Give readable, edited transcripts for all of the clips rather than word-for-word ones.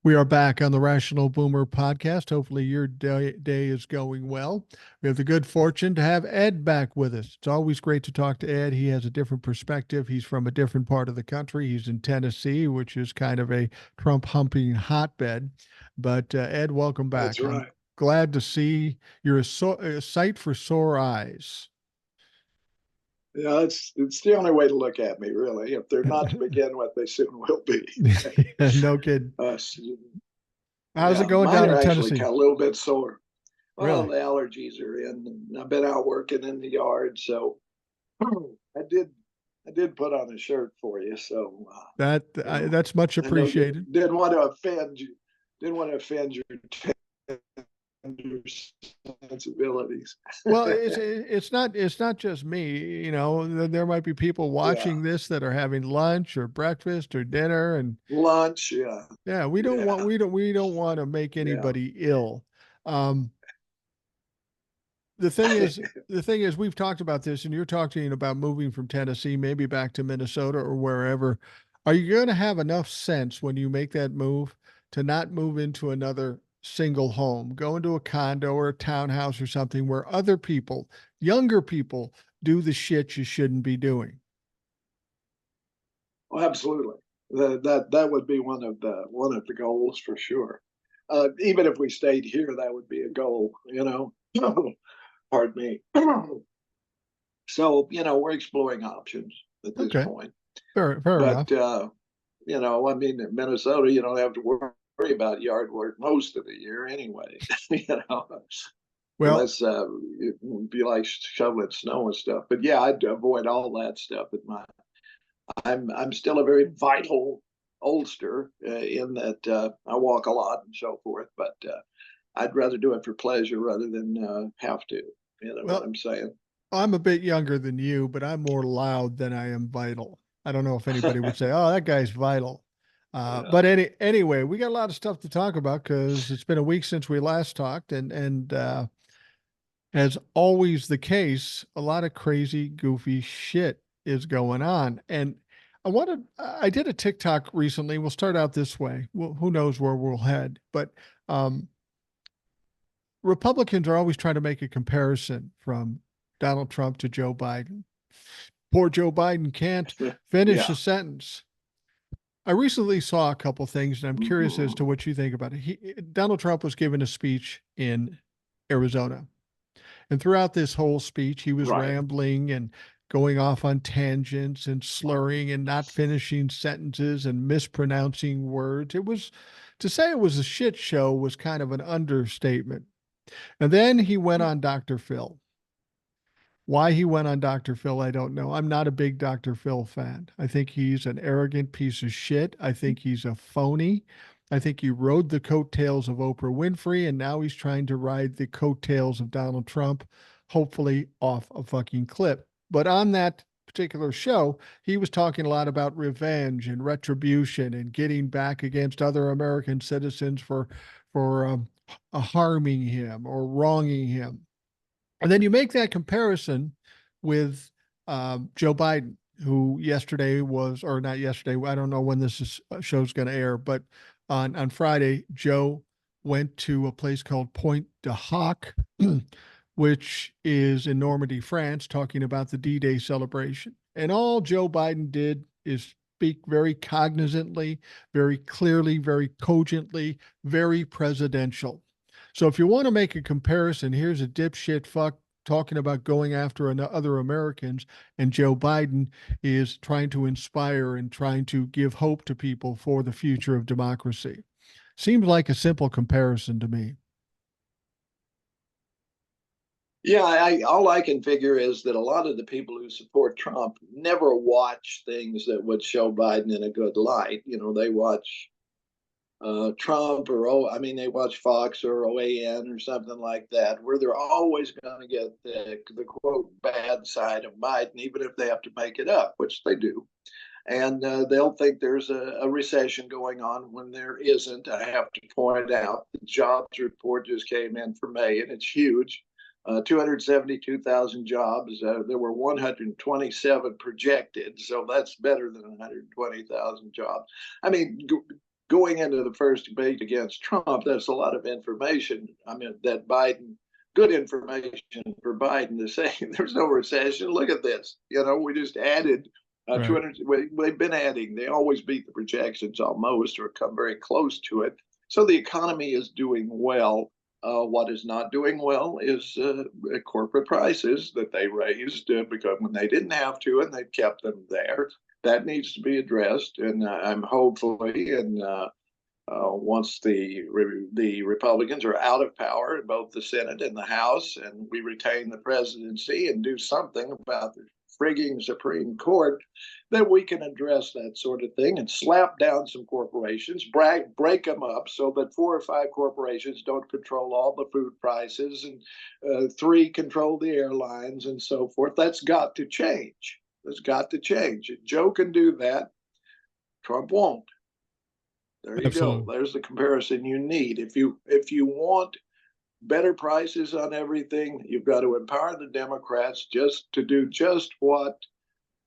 We are back on the Rational Boomer podcast. Hopefully, your day is going well. We have the good fortune to have Ed back with us. It's always great to talk to Ed. He has a different perspective. He's from a different part of the country. He's in Tennessee, which is kind of a Trump humping hotbed. But Ed, welcome That's back. I'm right. glad to see you're a sight for sore eyes. Yeah, it's the only way to look at me, really. If they're not to begin with, they soon will be. No kidding. uh, How's it yeah, going mine down are in actually Tennessee? kind of a little bit sore. Well, Really? the allergies are in. And I've been out working in the yard, so I did I did put on a shirt for you. So That's much I know appreciated. didn't want to offend you. Didn't want to offend your tender sensibilities. Well, it's not just me. There might be people Yeah, watching this that are having lunch or breakfast or dinner, and lunch. Yeah, yeah, we don't want yeah, we don't want to make yeah. anybody ill. Um, the thing is, the thing is, we've talked about this, and you're talking about moving from Tennessee, maybe back to Minnesota or wherever. Are you going to have enough sense when you make that move to not move into another single home, go into a condo or a townhouse or something where other people, younger people, do the shit you shouldn't be doing? Oh, absolutely. That would be one of the goals for sure. Even if we stayed here, that would be a goal. Pardon me. So we're exploring options at this Okay, point. fair But enough. I mean, in Minnesota, you don't have to worry about yard work most of the year anyway. you know, Well, unless it be like shoveling snow and stuff. But yeah, I'd avoid all that stuff at my I'm still a very vital oldster in that I walk a lot and so forth, but I'd rather do it for pleasure rather than have to. You know what well, I'm saying? I'm a bit younger than you, but I'm more loud than I am vital. I don't know if anybody would say, "Oh, that guy's vital." Yeah. But anyway, we got a lot of stuff to talk about because it's been a week since we last talked, and as always the case, a lot of crazy, goofy shit is going on. And I did a TikTok recently. We'll start out this way. Well, who knows where we'll head? But um, Republicans are always trying to make a comparison from Donald Trump to Joe Biden. Poor Joe Biden can't finish a Yeah. sentence. I recently saw a couple things, and I'm curious as to Mhm. what you think about it. Donald Trump was giving a speech in Arizona. And throughout this whole speech, he was Right. rambling and going off on tangents and slurring and not finishing sentences and mispronouncing words. To say it was a shit show was kind of an understatement. And then he went on Dr. Phil. Why he went on Dr. Phil, I don't know. I'm not a big Dr. Phil fan. I think he's an arrogant piece of shit. I think he's a phony. I think he rode the coattails of Oprah Winfrey, and now he's trying to ride the coattails of Donald Trump, hopefully off a fucking clip. But on that particular show, he was talking a lot about revenge and retribution and getting back against other American citizens for harming him or wronging him. And then you make that comparison with Joe Biden, who yesterday was, or not yesterday, I don't know when show's going to air, but on Friday, Joe went to a place called Pointe du Hoc, which is in Normandy, France, talking about the D-Day celebration. And all Joe Biden did is speak very cognizantly, very clearly, very cogently, very presidential. So if you want to make a comparison, here's a dipshit fuck talking about going after other Americans, and Joe Biden is trying to inspire and trying to give hope to people for the future of democracy. Seems like a simple comparison to me. Yeah, all I can figure is that a lot of the people who support Trump never watch things that would show Biden in a good light. They watch Trump or I mean, they watch Fox or OAN or something like that, where they're always going to get the quote bad side of Biden, even if they have to make it up, which they do. And they'll think there's a recession going on when there isn't. I have to point out the jobs report just came in for May, and it's huge. 272,000 jobs. There were 127 projected, so that's better than 120,000 jobs. I mean, going into the first debate against Trump, that's a lot of information. I mean, that Biden, good information for Biden to say there's no recession. Look at this. You know, we just added Right. 200. They've been adding. They always beat the projections almost or come very close to it. So the economy is doing well. What is not doing well is corporate prices that they raised because when they didn't have to and they kept them there. That needs to be addressed, and I'm hopefully, and once the Republicans are out of power in both the Senate and the House, and we retain the presidency and do something about the frigging Supreme Court, that we can address that sort of thing and slap down some corporations, break them up so that 4 or 5 corporations don't control all the food prices and 3 control the airlines and so forth. That's got to change. That's got to change. Joe can do that. Trump won't. There you go. Absolutely. There's the comparison you need. If you want better prices on everything, you've got to empower the Democrats just to do just what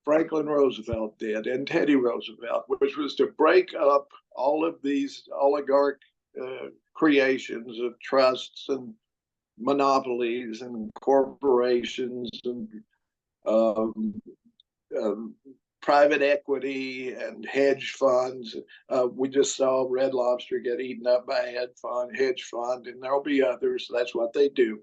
Franklin Roosevelt did and Teddy Roosevelt, which was to break up all of these oligarch creations of trusts and monopolies and corporations and um, um, private equity and hedge funds. We just saw Red Lobster get eaten up by a hedge fund, and there'll be others. That's what they do,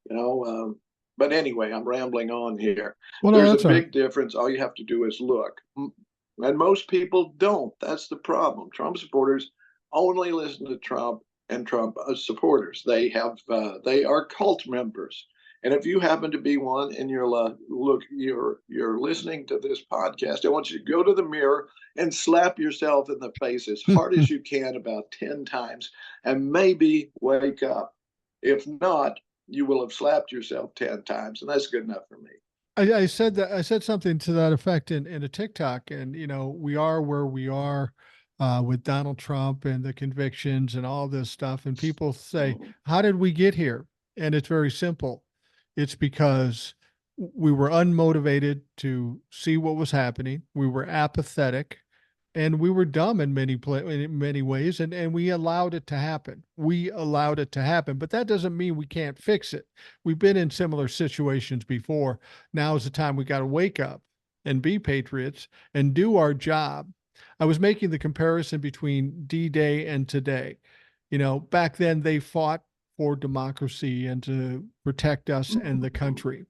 you know. But anyway, I'm rambling on here. Well, no, There's a that's all right. big difference. All you have to do is look, and most people don't. That's the problem. Trump supporters only listen to Trump and Trump supporters. They are cult members. And if you happen to be one and you're listening to this podcast, I want you to go to the mirror and slap yourself in the face as hard as you can about 10 times and maybe wake up. If not, you will have slapped yourself 10 times, and that's good enough for me. I said that I said something to that effect in a TikTok, and we are where we are with Donald Trump and the convictions and all this stuff. And people say, Mhm. "How did we get here?" And it's very simple. It's because we were unmotivated to see what was happening. We were apathetic, and we were dumb in many ways, and we allowed it to happen. We allowed it to happen, but that doesn't mean we can't fix it. We've been in similar situations before. Now is the time we got to wake up and be patriots and do our job. I was making the comparison between D-Day and today. Back then they fought for democracy and to protect us and the country.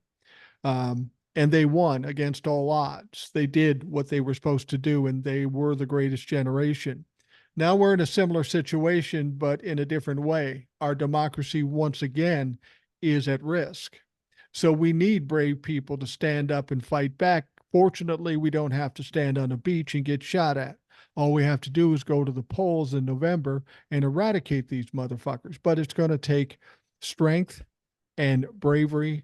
And they won against all odds. They did what they were supposed to do, and they were the greatest generation. Now we're in a similar situation, but in a different way. Our democracy, once again, is at risk. So we need brave people to stand up and fight back. Fortunately, we don't have to stand on a beach and get shot at. All we have to do is go to the polls in November and eradicate these motherfuckers. But it's going to take strength and bravery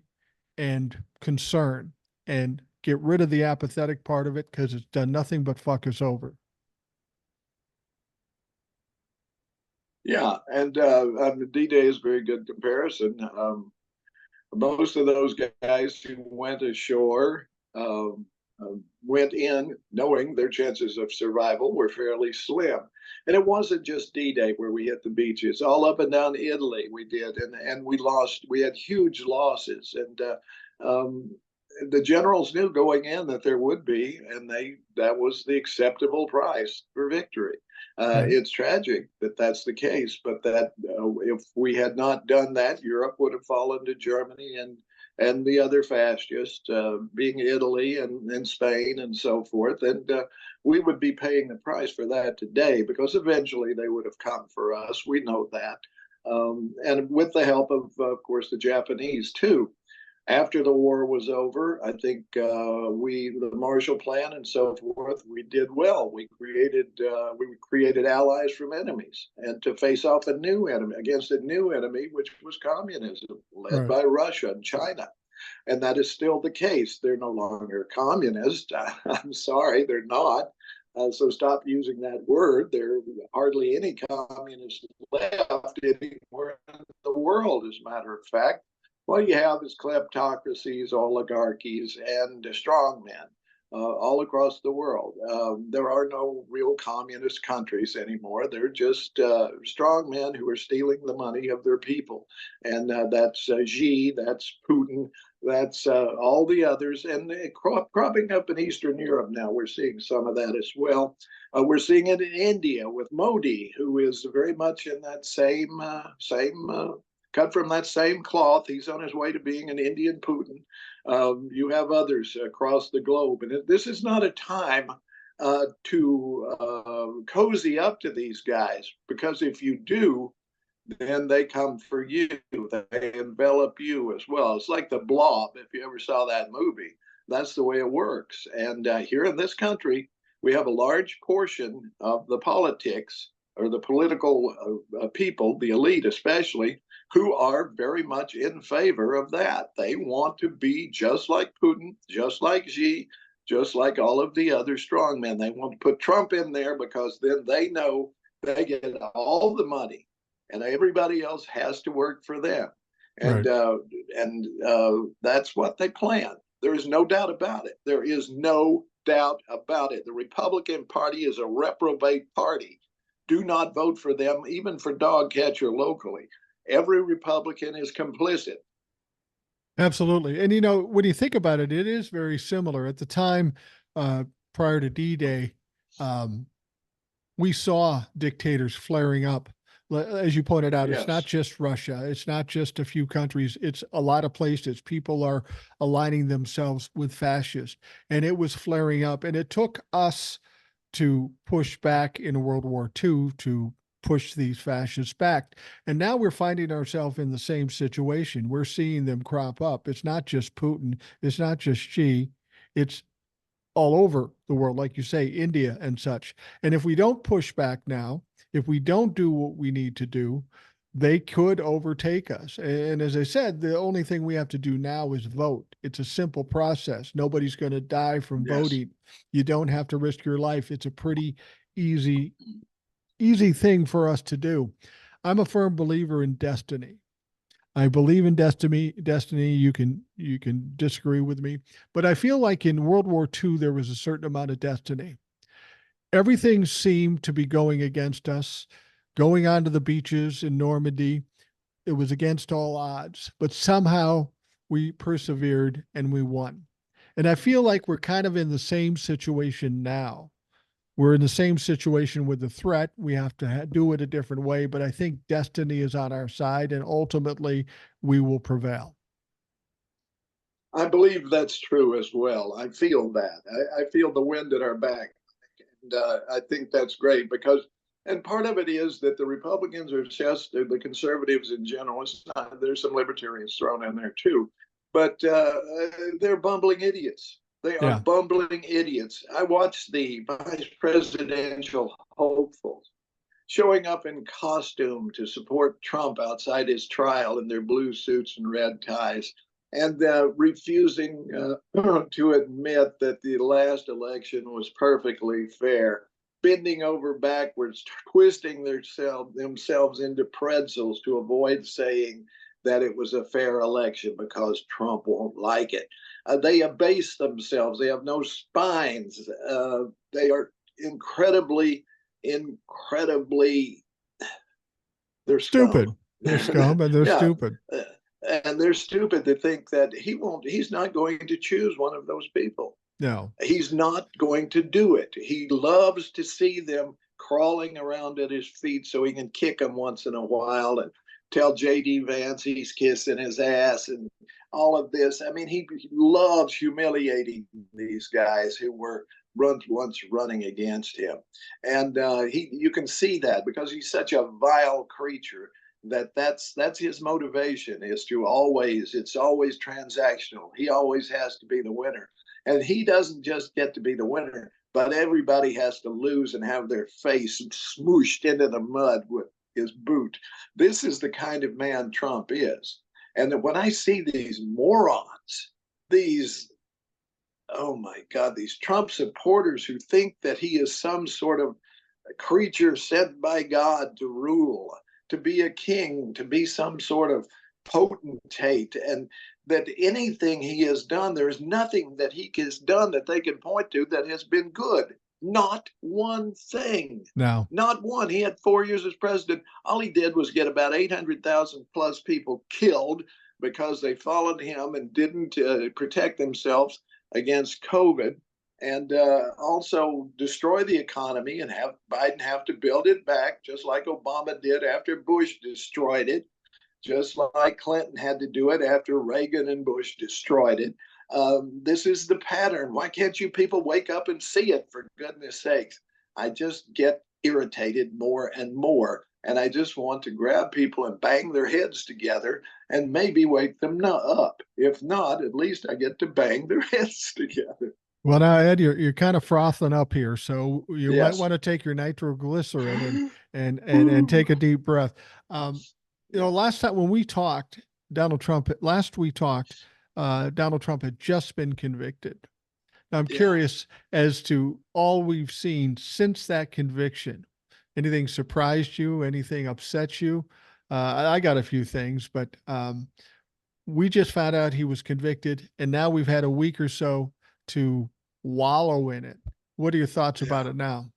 and concern and get rid of the apathetic part of it because it's done nothing but fuck us over. Yeah, and D-Day is a very good comparison. Most of those guys who went ashore went in knowing their chances of survival were fairly slim. And it wasn't just D-Day where we hit the beaches. All up and down Italy we did, and we lost. We had huge losses, and the generals knew going in that there would be, and that was the acceptable price for victory. Right. It's tragic that that's the case, but that if we had not done that, Europe would have fallen to Germany and the other fascists, being Italy and Spain and so forth, and we would be paying the price for that today because eventually they would have come for us. We know that, and with the help of course, the Japanese too. After the war was over, I think the Marshall Plan and so forth, we did well. We created allies from enemies, and to face off a new enemy against a new enemy, which was communism, led Right. by Russia and China. And that is still the case. They're no longer communist. I'm sorry, they're not. So stop using that word. There are hardly any communists left anywhere in the world, as a matter of fact. What you have is kleptocracies, oligarchies, and strongmen. all across the world. There are no real communist countries anymore. They're just strong men who are stealing the money of their people. And that's Xi, that's Putin, that's all the others. And cropping up in Eastern Europe now, we're seeing some of that as well. We're seeing it in India with Modi, who is very much in that same cut from that same cloth. He's on his way to being an Indian Putin. You have others across the globe. And this is not a time to cozy up to these guys, because if you do, then they come for you. They envelop you as well. It's like the Blob, if you ever saw that movie. That's the way it works. And here in this country, we have a large portion of the politics or the political people, the elite especially, who are very much in favor of that. They want to be just like Putin, just like Xi, just like all of the other strongmen. They want to put Trump in there because then they know they get all the money and everybody else has to work for them. And Right. that's what they plan. There is no doubt about it. There is no doubt about it. The Republican Party is a reprobate party. Do not vote for them, even for dog catcher locally. Every Republican is complicit. Absolutely. And when you think about it, it is very similar. At the time uh, prior to D-Day, um, we saw dictators flaring up. As you pointed out, it's not Yes. just Russia. It's not just a few countries. It's a lot of places. People are aligning themselves with fascists, and it was flaring up. And it took us to push back in World War II to push these fascists back. And now we're finding ourselves in the same situation. We're seeing them crop up. It's not just Putin. It's not just Xi. It's all over the world, like you say, India and such. And if we don't push back now, if we don't do what we need to do, they could overtake us. And as I said, the only thing we have to do now is vote. It's a simple process. Nobody's going to die from Yes. voting. You don't have to risk your life. It's a pretty easy, easy thing for us to do. I'm a firm believer in destiny. I believe in destiny. Destiny. You can disagree with me, but I feel like in World War II there was a certain amount of destiny. Everything seemed to be going against us. Going onto the beaches in Normandy, it was against all odds, but somehow we persevered and we won. And I feel like we're kind of in the same situation now. We're in the same situation with the threat. We have to do it a different way, but I think destiny is on our side, and ultimately we will prevail. I believe that's true as well. I feel that. I feel the wind at our back. And I think that's great because, and part of it is that the Republicans are just, the conservatives in general, it's not, there's some libertarians thrown in there too, but they're bumbling idiots. They are Yeah. bumbling idiots. I watched the vice presidential hopefuls showing up in costume to support Trump outside his trial in their blue suits and red ties, and refusing to admit that the last election was perfectly fair, bending over backwards, twisting themselves into pretzels to avoid saying that it was a fair election because Trump won't like it. They abase themselves. They have no spines. They are incredibly, they're scum. Stupid. They're scum and they're Yeah. stupid. And they're stupid to think that he's not going to choose one of those people. No. He's not going to do it. He loves to see them crawling around at his feet so he can kick them once in a while and tell JD Vance he's kissing his ass and all of this. I mean, he loves humiliating these guys who were once running against him. And you can see that because he's such a vile creature that's his motivation is to always, it's always transactional. He always has to be the winner. And he doesn't just get to be the winner, but everybody has to lose and have their face smooshed into the mud with his boot. This is the kind of man Trump is. And when I see these morons, these, oh my God, these Trump supporters who think that he is some sort of creature sent by God to rule, to be a king, to be some sort of potentate. And that anything he has done, there's nothing that he has done that they can point to that has been good. Not one thing. No. Not one. He had 4 years as president. All he did was get about 800,000 plus people killed because they followed him and didn't protect themselves against COVID, and also destroy the economy and have Biden have to build it back, just like Obama did after Bush destroyed it, just like Clinton had to do it after Reagan and Bush destroyed it. This is the pattern. Why can't you people wake up and see it, for goodness sakes? I just get irritated more and more. And I just want to grab people and bang their heads together and maybe wake them up. If not, at least I get to bang their heads together. Well, now, Ed, you're kind of frothing up here, so you might Yes. want to take your nitroglycerin and take a deep breath. Last time when we talked, Donald Trump had just been convicted. Now, I'm curious as to all we've seen since that conviction. Anything surprised you? Anything upset you? I got a few things, but we just found out he was convicted, and now we've had a week or so to wallow in it. What are your thoughts about it now?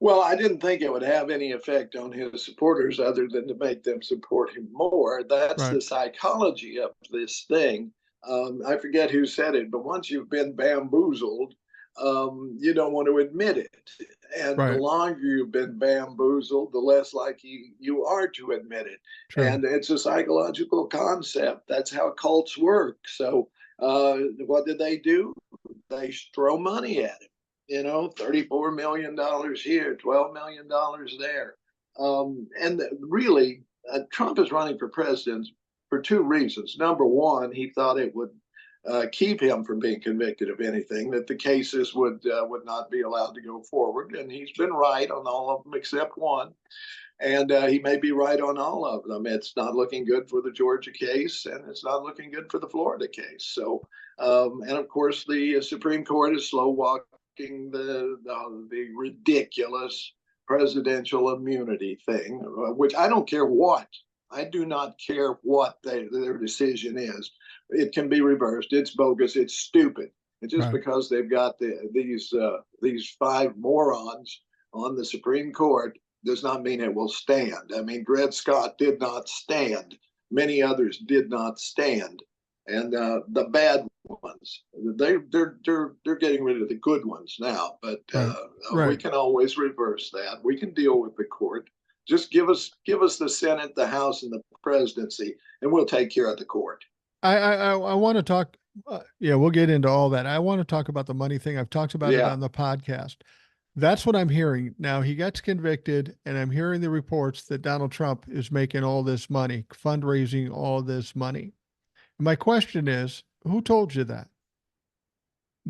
Well, I didn't think it would have any effect on his supporters other than to make them support him more. That's the psychology of this thing. I forget who said it, but once you've been bamboozled, you don't want to admit it. And the longer you've been bamboozled, the less likely you are to admit it. True. And it's a psychological concept. That's how cults work. So what did they do? They throw money at him. $34 million here, $12 million there. And really, Trump is running for president for two reasons. Number one, he thought it would keep him from being convicted of anything, that the cases would not be allowed to go forward. And he's been right on all of them except one. And he may be right on all of them. It's not looking good for the Georgia case, and it's not looking good for the Florida case. So, and of course, the Supreme Court is slow walking the ridiculous presidential immunity thing, which I don't care what. I do not care what their decision is. It can be reversed. It's bogus. It's stupid. And just because they've got these five morons on the Supreme Court does not mean it will stand. I mean, Dred Scott did not stand. Many others did not stand. And the bad ones, they're getting rid of the good ones now. But we can always reverse that. We can deal with the court. Just give us the Senate, the House, and the presidency, and we'll take care of the court. I want to talk. We'll get into all that. I want to talk about the money thing. I've talked about it on the podcast. That's what I'm hearing. Now he gets convicted, and I'm hearing the reports that Donald Trump is making all this money, fundraising all this money. My question is, who told you that?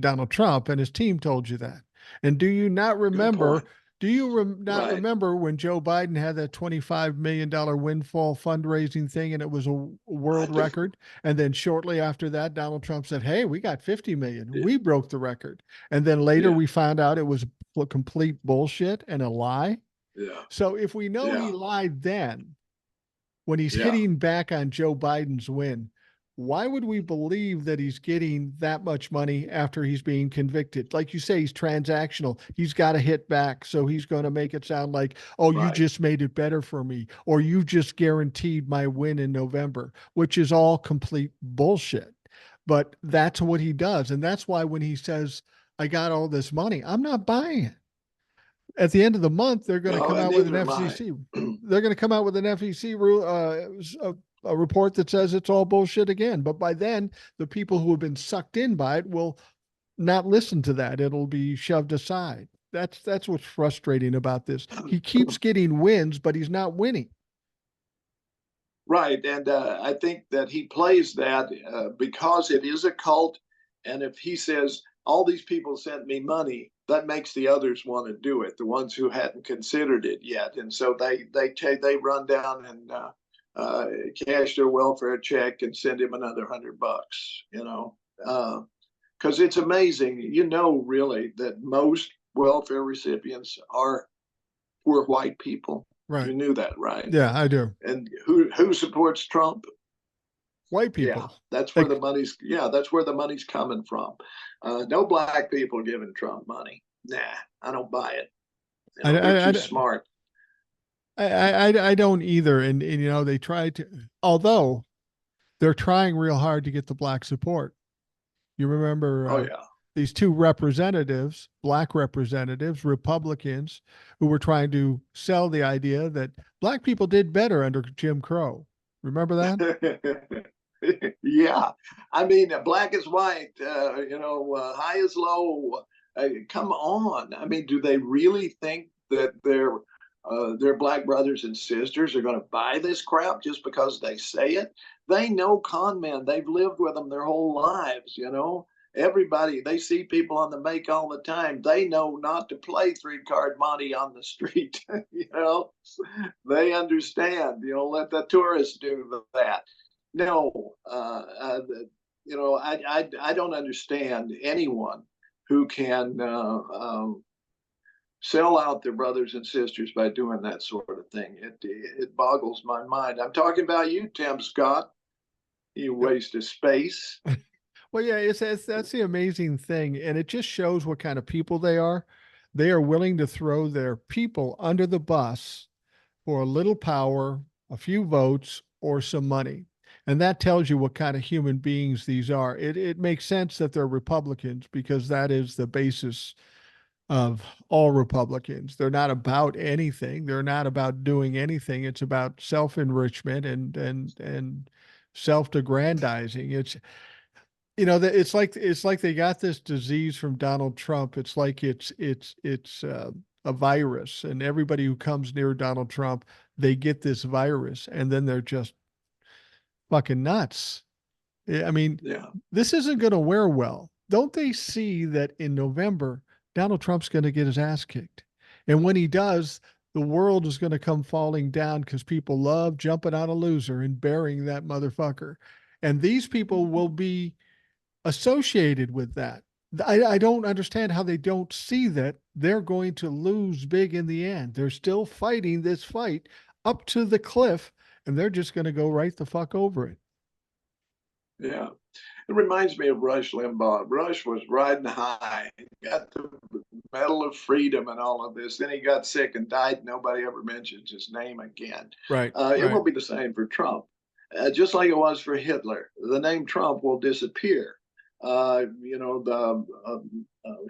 Donald Trump and his team told you that. And do you not remember? Do you not remember when Joe Biden had that $25 million windfall fundraising thing, and it was a world record? And then shortly after that, Donald Trump said, "Hey, we got 50 million. We broke the record." And then later we found out it was complete bullshit and a lie. Yeah. So if we know he lied then, when he's hitting back on Joe Biden's win, why would we believe that he's getting that much money after he's being convicted? Like you say, he's transactional. He's got to hit back. So he's going to make it sound like, oh, you just made it better for me, or you just guaranteed my win in November, which is all complete bullshit. But that's what he does. And that's why when he says, I got all this money, I'm not buying it. At the end of the month, they're going to come out with an FCC. They're going to come out with an FCC rule, a report that says it's all bullshit again. But by then, the people who have been sucked in by it will not listen to that. It'll be shoved aside. That's what's frustrating about this. He keeps getting wins, but he's not winning. Right. And I think that he plays that because it is a cult. And if he says, all these people sent me money, that makes the others want to do it, the ones who hadn't considered it yet. And so they run down and cash their welfare check and send him another $100, because it's amazing, really that most welfare recipients are poor white people. Right. You knew that, right? Yeah, I do. And who supports Trump? white Yeah, people. that's where Like, the money's. Yeah, that's where the money's coming from. No black people giving Trump money. Nah, I don't buy it. You I, know, they're I, too I, smart. I don't either. And, you know, they tried to, although they're trying real hard to get the black support. You remember Oh yeah. these two representatives, black representatives, Republicans, who were trying to sell the idea that black people did better under Jim Crow. Remember that? Yeah, I mean, black is white. High is low. Come on. I mean, do they really think that their black brothers and sisters are going to buy this crap just because they say it? They know con men. They've lived with them their whole lives. Everybody, they see people on the make all the time. They know not to play three-card monte on the street. They understand. Let the tourists do that. No, I don't understand anyone who can sell out their brothers and sisters by doing that sort of thing. It boggles my mind. I'm talking about you, Tim Scott. You waste of space. Well, yeah, it's that's the amazing thing, and it just shows what kind of people they are. They are willing to throw their people under the bus for a little power, a few votes, or some money. And that tells you what kind of human beings these are. It makes sense that they're Republicans because that is the basis of all Republicans. They're not about anything. They're not about doing anything. It's about self-enrichment and self-aggrandizing. It's like they got this disease from Donald Trump. It's like it's a virus, and everybody who comes near Donald Trump, they get this virus, and then they're just fucking nuts. I mean, Yeah. this isn't going to wear well. Don't they see that in November, Donald Trump's going to get his ass kicked? And when he does, the world is going to come falling down because people love jumping on a loser and burying that motherfucker. And these people will be associated with that. I don't understand how they don't see that they're going to lose big in the end. They're still fighting this fight up to the cliff, and they're just going to go right the fuck over it. Yeah. It reminds me of Rush Limbaugh. Rush was riding high, got the Medal of Freedom and all of this. Then he got sick and died. Nobody ever mentions his name again. Right. It Right. will be the same for Trump, just like it was for Hitler. The name Trump will disappear.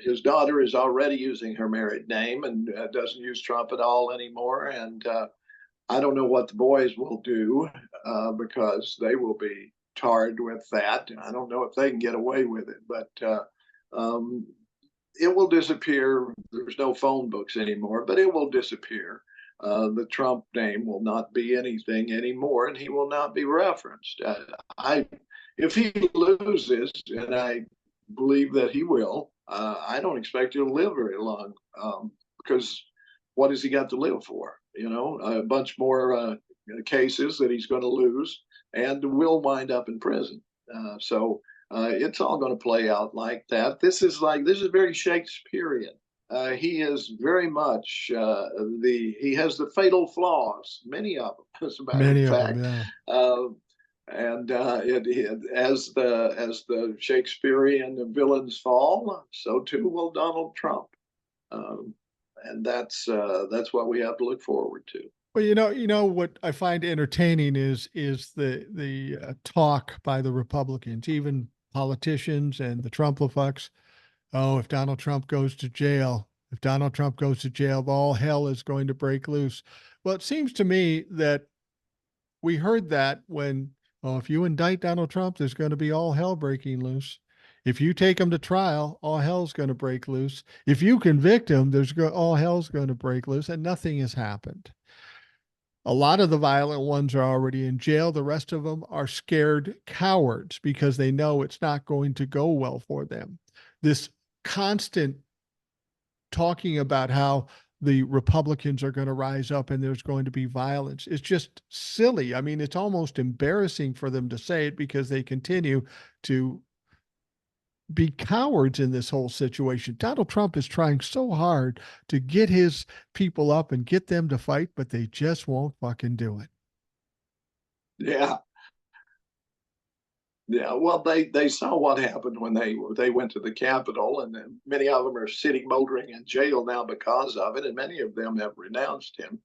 His daughter is already using her married name and doesn't use Trump at all anymore. And I don't know what the boys will do because they will be tarred with that. I don't know if they can get away with it, but um, it will disappear. There's no phone books anymore, but it will disappear. The Trump name will not be anything anymore, and he will not be referenced. If he loses, and I believe that he will, I don't expect he'll live very long because what has he got to live for? A bunch more cases that he's going to lose and will wind up in prison. So it's all going to play out like that. This is very Shakespearean. He is very much he has the fatal flaws, many of them, as a matter of Many of them, fact. yeah. And as the Shakespearean villains fall, so too will Donald Trump. Um, and that's what we have to look forward to. Well, what I find entertaining is the talk by the Republicans, even politicians and the Trumplafucks. Oh, if Donald Trump goes to jail, if Donald Trump goes to jail, all hell is going to break loose. Well, it seems to me that we heard that when, oh, if you indict Donald Trump, there's going to be all hell breaking loose. If you take him to trial, all hell's going to break loose. If you convict him, all hell's going to break loose, and nothing has happened. A lot of the violent ones are already in jail. The rest of them are scared cowards because they know it's not going to go well for them. This constant talking about how the Republicans are going to rise up and there's going to be violence is just silly. I mean, it's almost embarrassing for them to say it because they continue to be cowards in this whole situation. Donald Trump is trying so hard to get his people up and get them to fight, but they just won't fucking do it. Yeah. Yeah, well, they saw what happened when they went to the Capitol, and many of them are sitting moldering in jail now because of it, and many of them have renounced him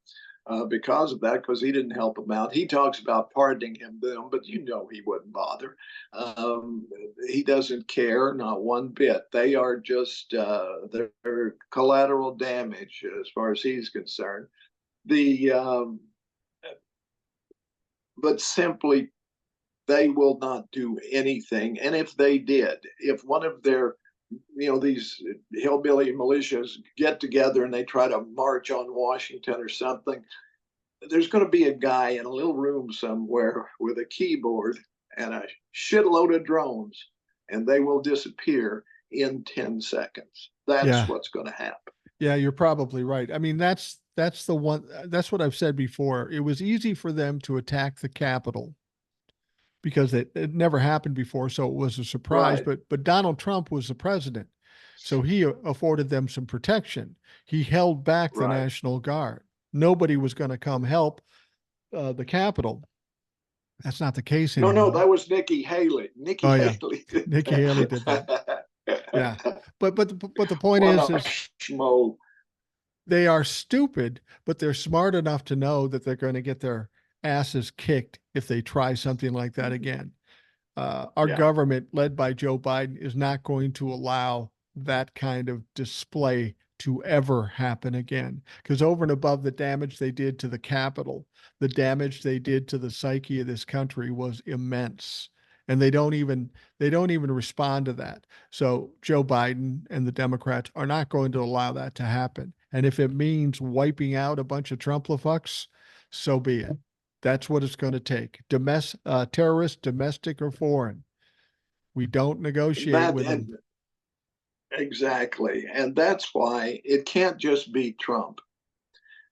because of that, because he didn't help them out. He talks about pardoning them, but you know he wouldn't bother. Um, he doesn't care, not one bit. They are just they're collateral damage as far as he's concerned. The But simply they will not do anything. And if they did, if one of their, these hillbilly militias get together and they try to march on Washington or something, there's going to be a guy in a little room somewhere with a keyboard and a shitload of drones, and they will disappear in 10 seconds. That's Yeah. what's going to happen. Yeah, you're probably right. I mean, that's the one that's what I've said before. It was easy for them to attack the Capitol because it never happened before, so it was a surprise. Right. But Donald Trump was the president, so he afforded them some protection. He held back the Right. National Guard. Nobody was going to come help the Capitol. That's not the case No, no, anymore. that was Nikki Haley. Nikki Oh yeah, Haley did Nikki Haley did that. that. Yeah, but the point What is a schmo. they are stupid, but they're smart enough to know that they're going to get their asses kicked if they try something like that again. Our Yeah. government, led by Joe Biden, is not going to allow that kind of display to ever happen again. Because over and above the damage they did to the Capitol, the damage they did to the psyche of this country was immense. And they don't even respond to that. So Joe Biden and the Democrats are not going to allow that to happen. And if it means wiping out a bunch of Trumplafucks, so be it. That's what it's going to take. Terrorists, domestic or foreign. We don't negotiate That with and them. exactly. And that's why it can't just be Trump.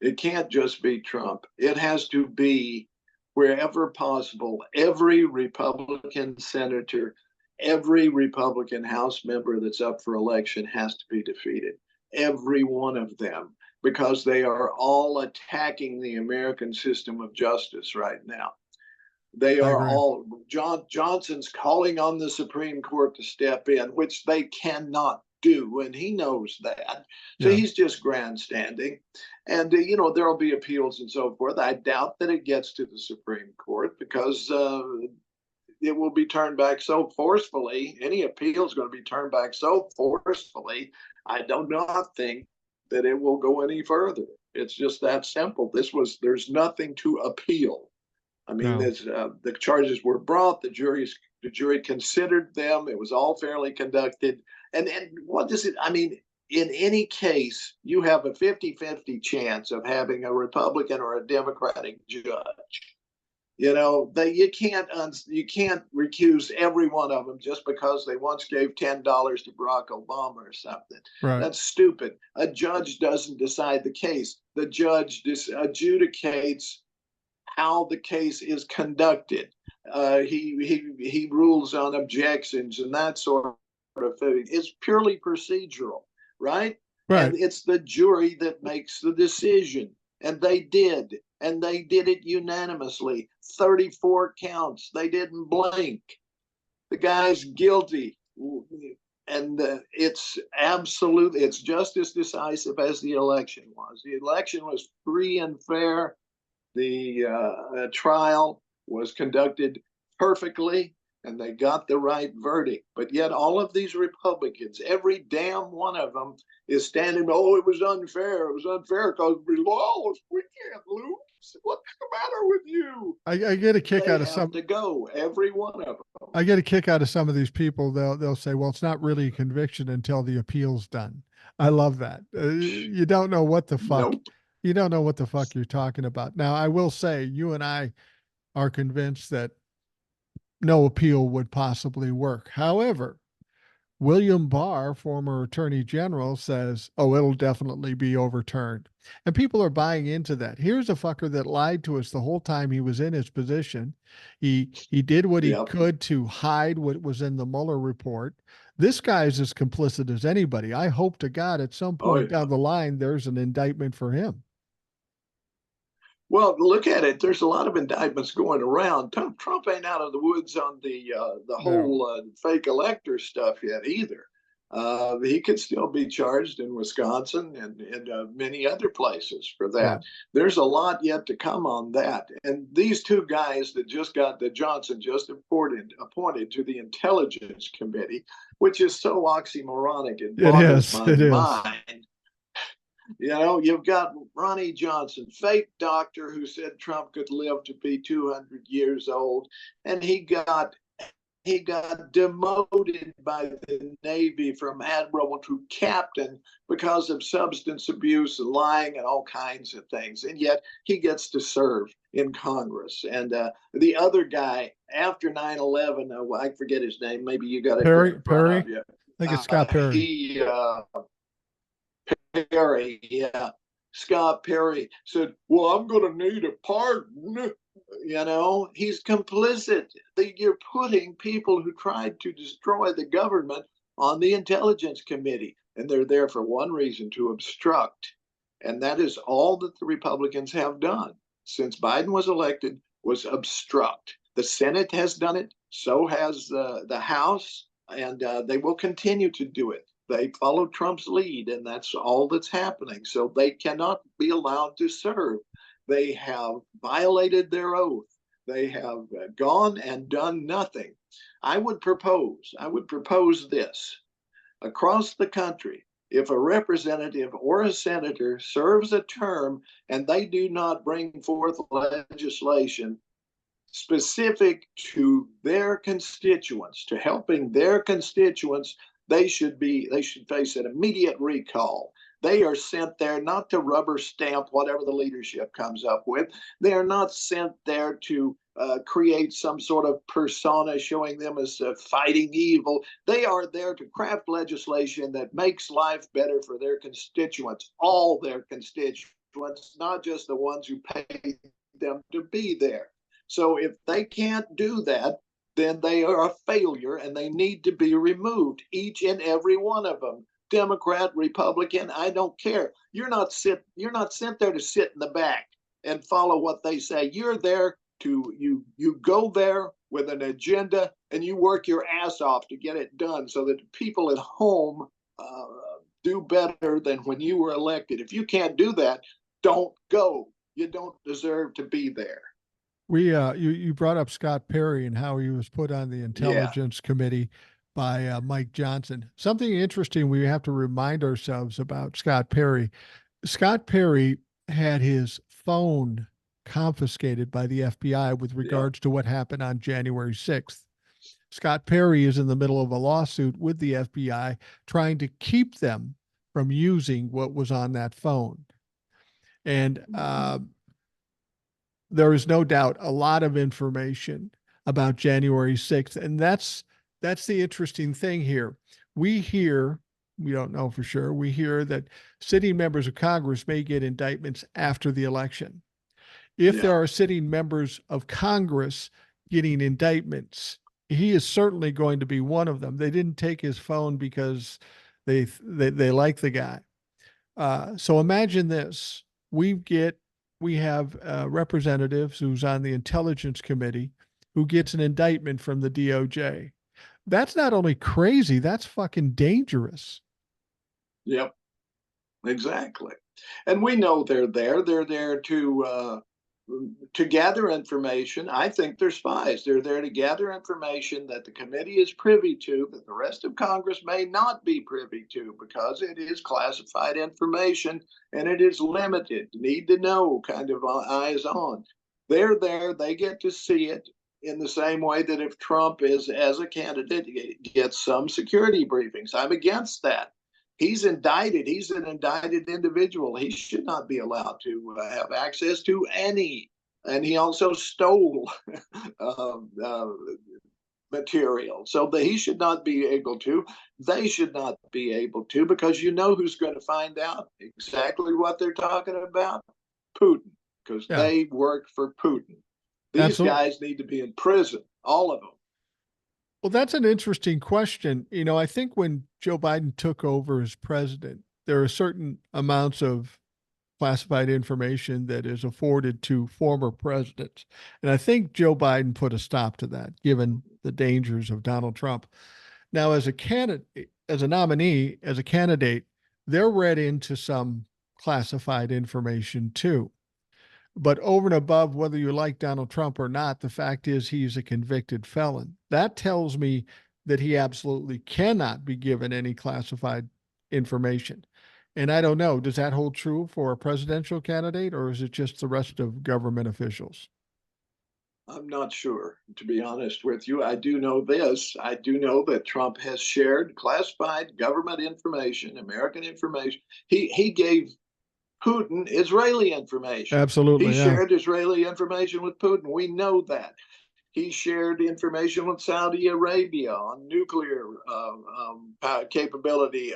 It can't just be Trump. It has to be, wherever possible, every Republican senator, every Republican House member that's up for election has to be defeated. Every one of them, because they are all attacking the American system of justice right now. They I are agree. all, Johnson's calling on the Supreme Court to step in, which they cannot do, and he knows that. So Yeah. he's just grandstanding. And, there'll be appeals and so forth. I doubt that it gets to the Supreme Court because it will be turned back so forcefully. Any appeal is going to be turned back so forcefully. I do not think that it will go any further. It's just that simple. There's nothing to appeal. I mean, No. the charges were brought. The jury considered them. It was all fairly conducted. And what does it? I mean, in any case, you have a 50-50 chance of having a Republican or a Democratic judge. You can't recuse every one of them just because they once gave $10 to Barack Obama or something. Right. That's stupid. A judge doesn't decide the case. The judge adjudicates how the case is conducted. He rules on objections and that sort of thing. It's purely procedural, right? Right. And it's the jury that makes the decision. And they did. And they did it unanimously. 34 counts. They didn't blink. The guy's guilty. And it's just as decisive as the election was. The election was free and fair. The trial was conducted perfectly, and they got the right verdict. But yet, all of these Republicans, every damn one of them, is standing. Oh, it was unfair. It was unfair because we lost. We can't lose. What's the matter with you? I get a kick They out of have some. to go. Every one of them. I get a kick out of some of these people. They'll say, "Well, it's not really a conviction until the appeal's done." I love that. You don't know what the fuck. Nope. You don't know what the fuck you're talking about. Now, I will say, you and I are convinced that no appeal would possibly work. However, William Barr, former attorney general, says, oh, it'll definitely be overturned. And people are buying into that. Here's a fucker that lied to us the whole time he was in his position. He did what he Yep. could to hide what was in the Mueller report. This guy's as complicit as anybody. I hope to God at some point Yeah. down the line there's an indictment for him. Well, look at it. There's a lot of indictments going around. Trump ain't out of the woods on the No. whole fake elector stuff yet either. He could still be charged in Wisconsin and many other places for Yeah. that. There's a lot yet to come on that. And these two guys that Johnson just appointed to the Intelligence Committee, which is so oxymoronic, it It boggles is. my It is. mind. You know, you've got Ronnie Johnson, fake doctor who said Trump could live to be 200 years old, and he got demoted by the Navy from admiral to captain because of substance abuse and lying and all kinds of things. And yet he gets to serve in Congress. And the other guy after 9/11, I forget his name. Maybe you got it Perry, in front Perry. of I you. think it's Scott Perry. Perry, yeah. Scott Perry said, "Well, I'm going to need a pardon." You know, he's complicit. You're putting people who tried to destroy the government on the Intelligence Committee, and they're there for one reason, to obstruct. And that is all that the Republicans have done since Biden was elected, was obstruct. The Senate has done it, so has the House, and they will continue to do it. They follow Trump's lead, and that's all that's happening. So they cannot be allowed to serve. They have violated their oath. They have gone and done nothing. I would propose this across the country. If a representative or a senator serves a term and they do not bring forth legislation specific to their constituents, to helping their constituents, they should face an immediate recall. They are sent there not to rubber stamp whatever the leadership comes up with. They are not sent there to create some sort of persona showing them as fighting evil. They are there to craft legislation that makes life better for their constituents, all their constituents, not just the ones who pay them to be there. So if they can't do that, then they are a failure and they need to be removed, each and every one of them. Democrat, Republican, I don't care. You're not sent there to sit in the back and follow what they say. You're there to you go there with an agenda and you work your ass off to get it done so that people at home do better than when you were elected. If you can't do that, don't go. You don't deserve to be there. You brought up Scott Perry and how he was put on the Yeah. Intelligence Committee by Mike Johnson. Something interesting we have to remind ourselves about Scott Perry. Scott Perry had his phone confiscated by the FBI with Yeah. regards to what happened on January 6th. Scott Perry is in the middle of a lawsuit with the FBI trying to keep them from using what was on that phone. And there is no doubt a lot of information about January 6th. And that's the interesting thing here. We don't know for sure, we hear that sitting members of Congress may get indictments after the election. If there Yeah. are sitting members of Congress getting indictments, he is certainly going to be one of them. They didn't take his phone because they like the guy. So imagine this: we have representatives who's on the Intelligence Committee who gets an indictment from the DOJ. That's not only crazy, that's fucking dangerous. Yep. Exactly. And we know they're there. They're there to gather information. I think they're spies. They're there to gather information that the committee is privy to, that the rest of Congress may not be privy to because it is classified information and it is limited. Need to know kind of eyes on. They're there. They get to see it in the same way that if Trump is as a candidate gets some security briefings. I'm against that. He's indicted. He's an indicted individual. He should not be allowed to have access to any. And he also stole uh, uh, material. So that he should not be able to. They should not be able to, because you know who's going to find out exactly what they're talking about? Putin, because Yeah, they work for Putin. These absolutely. guys need to be in prison, all of them. Well, that's an interesting question. I think when Joe Biden took over as president, there are certain amounts of classified information that is afforded to former presidents. And I think Joe Biden put a stop to that, given the dangers of Donald Trump. Now, as a candidate, as a nominee, as a candidate, they're read into some classified information too. But over and above whether you like Donald Trump or not, the fact is he's a convicted felon. That tells me that he absolutely cannot be given any classified information. And I don't know, does that hold true for a presidential candidate, or is it just the rest of government officials? I'm not sure, to be honest with you. I do know this. I do know that Trump has shared classified government information, American information. He gave Putin Israeli information. He Absolutely, yeah. shared Israeli information with Putin. We know that. He shared information with Saudi Arabia on nuclear capability.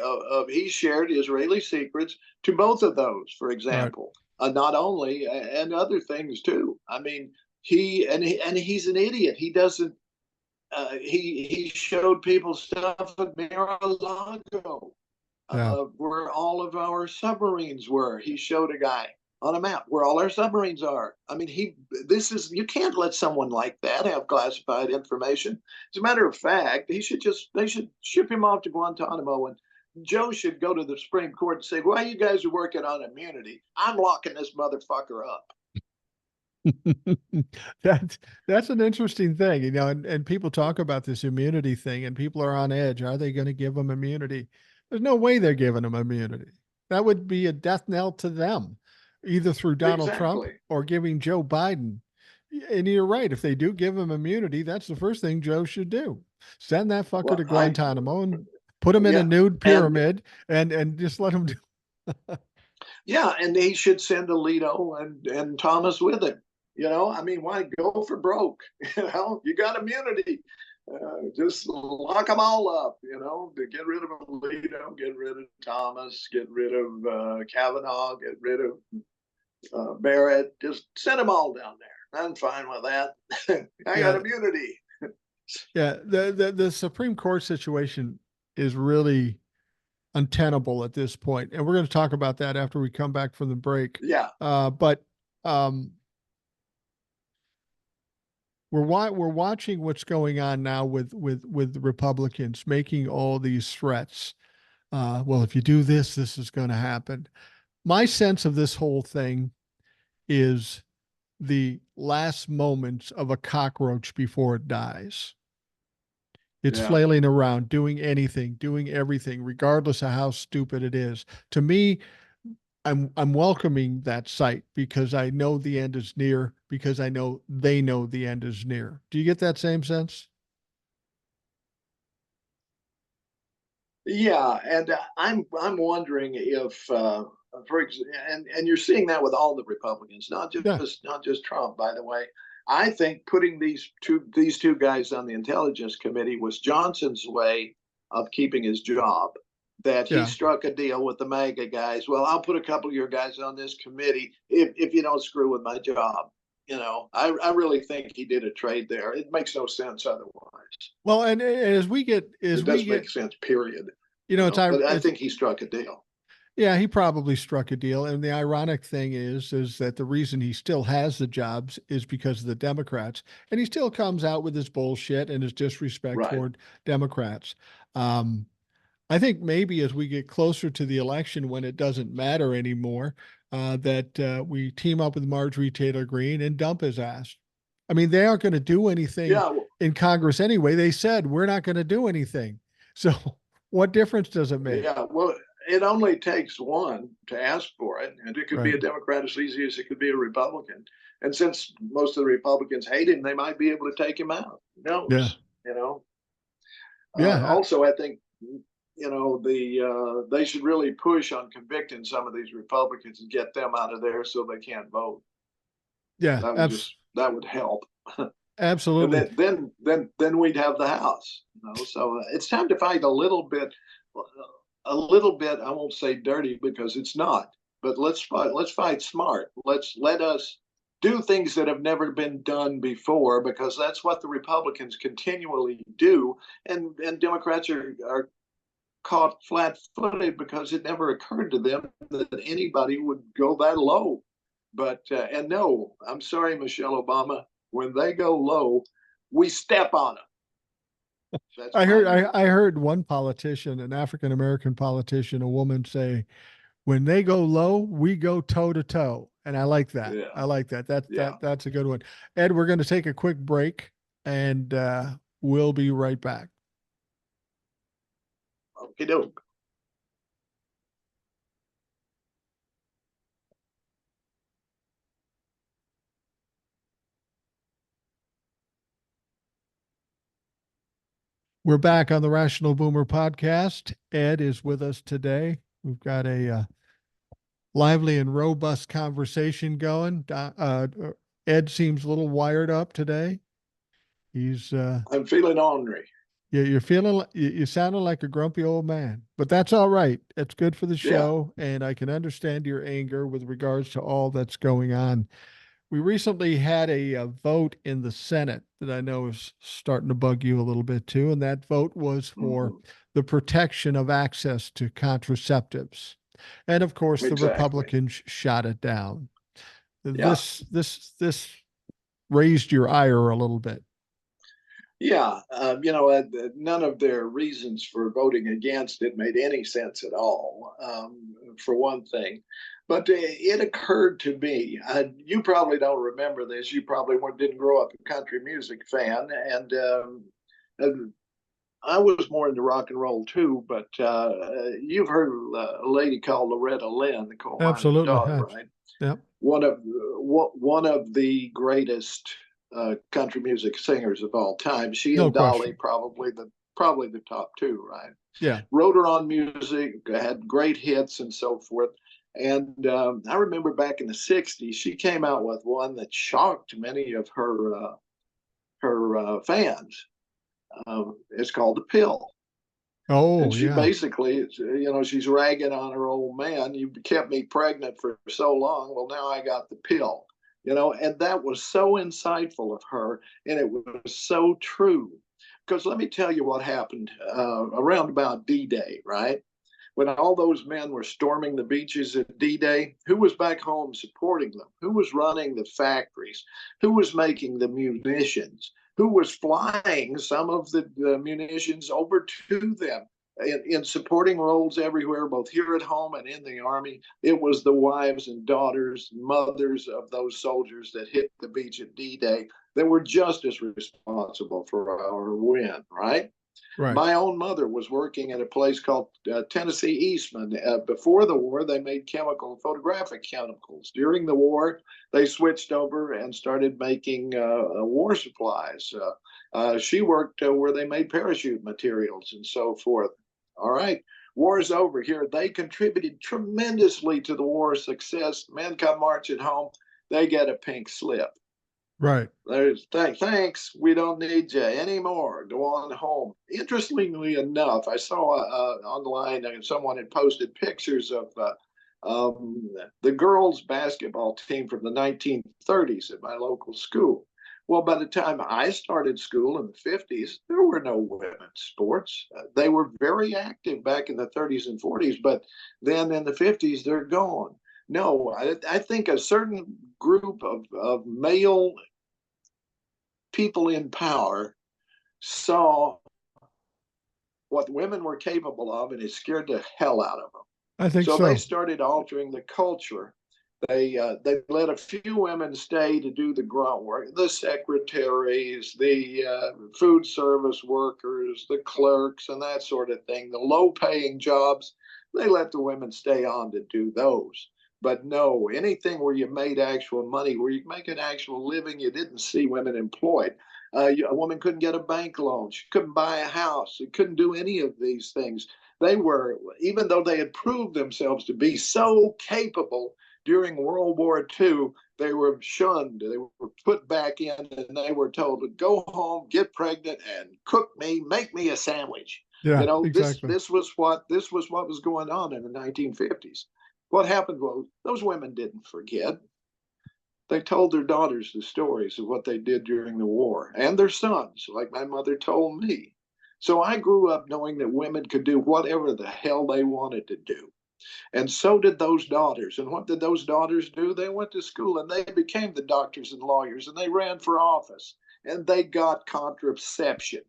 He shared Israeli secrets to both of those, for Right. example. Not only and other things too. I mean, he's an idiot. He doesn't. He showed people stuff at Mar-a-Lago Yeah. where all of our submarines were. He showed a guy on a map where all our submarines are. I mean, you can't let someone like that have classified information. As a matter of fact, they should ship him off to Guantanamo, and Joe should go to the Supreme Court and say, "Why you guys are working on immunity? I'm locking this motherfucker up." That's that's an interesting thing, and people talk about this immunity thing, and people are on edge. Are they going to give them immunity? There's no way they're giving them immunity. That would be a death knell to them, either through Donald Trump Exactly. or giving Joe Biden. And you're right. If they do give him immunity, that's the first thing Joe should do. Send that fucker Well, to Guantanamo and put him in a yeah, nude and pyramid and just let him do. yeah, and he should send Alito and Thomas with him. I mean, why go for broke? You got immunity. Just lock them all up, to get rid of Alito, get rid of Thomas, get rid of Kavanaugh, get rid of Barrett. Just send them all down there. I'm fine with that. I got Yeah, immunity. yeah. The Supreme Court situation is really untenable at this point, and we're going to talk about that after we come back from the break. Yeah, But we're watching what's going on now with the Republicans making all these threats. Well, if you do this, this is going to happen. My sense of this whole thing is the last moments of a cockroach before it dies. It's yeah. flailing around, doing anything, doing everything, regardless of how stupid it is. To me, I'm welcoming that sight because I know the end is near, because I know they know the end is near. Do you get that same sense? Yeah, and I'm wondering if and you're seeing that with all the Republicans, Yeah. not just Trump, by the way. I think putting these two guys on the Intelligence Committee was Johnson's way of keeping his job. That he Yeah. struck a deal with the MAGA guys. Well, I'll put a couple of your guys on this committee if you don't screw with my job. I really think he did a trade there. It makes no sense otherwise. Well, and as we get, It doesn't make sense, period. But I it's think he struck a deal. yeah, he probably struck a deal. And the ironic thing is that the reason he still has the jobs is because of the Democrats, and he still comes out with his bullshit and his disrespect Right. toward Democrats. Um, I think maybe as we get closer to the election, when it doesn't matter anymore, that we team up with Marjorie Taylor Greene and dump his ass. I mean, they aren't going to do anything Yeah. in Congress anyway. They said we're not going to do anything. So, what difference does it make? Yeah. Well, it only takes one to ask for it, and it could be Right. a Democrat as easy as it could be a Republican. And since most of the Republicans hate him, they might be able to take him out. Who Yeah. knows? Yeah. Also, I think they should really push on convicting some of these Republicans and get them out of there so they can't vote. Yeah. That would help. And Absolutely. then we'd have the House. So it's time to fight a little bit. I won't say dirty because it's not, but let's fight smart. Let us do things that have never been done before, because that's what the Republicans continually do, and Democrats are caught flat-footed because it never occurred to them that anybody would go that low. But and no, I'm sorry, Michelle Obama, when they go low, we step on them. That's I my heard view. I heard one politician, an African American politician, a woman say, "When they go low, we go toe to toe." And I like that. Yeah, I like that. yeah. That's a good one. Ed, we're going to take a quick break, and we'll be right back. Okay, doke. We're back on the Rational Boomer podcast. Ed is with us today. We've got a lively and robust conversation going. Ed seems a little wired up today. He's I'm feeling ornery. you're feeling you sounding like a grumpy old man, but that's all right. It's good for the Yeah. show, and I can understand your anger with regards to all that's going on. We recently had a vote in the Senate that I know is starting to bug you a little bit too, and that vote was for Mhm. the protection of access to contraceptives. And of course, the Exactly. Republicans shot it down. Yeah. This raised your ire a little bit. Yeah. None of their reasons for voting against it made any sense at all, for one thing. But it occurred to me, you probably don't remember this. You probably didn't grow up a country music fan. And I was more into rock and roll too, but you've heard a lady called Loretta Lynn, the coal miner's Absolutely. daughter, right? Yep. One of the greatest country music singers of all time. She No and Dolly question. probably the top two, right? Yeah. Wrote her on music, had great hits and so forth. And I remember back in the '60s, she came out with one that shocked many of her fans. It's called The Pill. And Oh, she yeah. basically, she's ragging on her old man. You kept me pregnant for so long. Well, now I got the pill, and that was so insightful of her. And it was so true. Because let me tell you what happened around about D Day, right? When all those men were storming the beaches at D Day, who was back home supporting them? Who was running the factories? Who was making the munitions? Who was flying some of the munitions over to them? In supporting roles everywhere, both here at home and in the Army, it was the wives and daughters, mothers of those soldiers that hit the beach at D Day that were just as responsible for our win, right? Right. My own mother was working at a place called Tennessee Eastman. Before the war, they made photographic chemicals. During the war, they switched over and started making war supplies. She worked where they made parachute materials and so forth. All right, war is over here. They contributed tremendously to the war's success. Men come marching home, they get a pink slip. Right. Thanks. We don't need you anymore. Go on home. Interestingly enough, I saw online someone had posted pictures of the girls' basketball team from the 1930s at my local school. Well, by the time I started school in the 50s, there were no women's sports. They were very active back in the 30s and 40s, but then in the 50s, they're gone. No, I think a certain group of male people in power saw what women were capable of and it scared the hell out of them. I think So they so. started altering the culture. They let a few women stay to do the grunt work, the secretaries, the food service workers, the clerks, and that sort of thing. The low-paying jobs, they let the women stay on to do those. But no, anything where you made actual money, where you make an actual living, you didn't see women employed. A woman couldn't get a bank loan. She couldn't buy a house. She couldn't do any of these things. They were, even though they had proved themselves to be so capable during World War II, they were shunned. They were put back in, and they were told to go home, get pregnant, and cook me, make me a sandwich. Yeah, This exactly. this was what was going on in the 1950s. What happened was those women didn't forget. They told their daughters the stories of what they did during the war, and their sons, like my mother told me. So I grew up knowing that women could do whatever the hell they wanted to do. And so did those daughters. And what did those daughters do? They went to school and they became the doctors and lawyers and they ran for office and they got contraception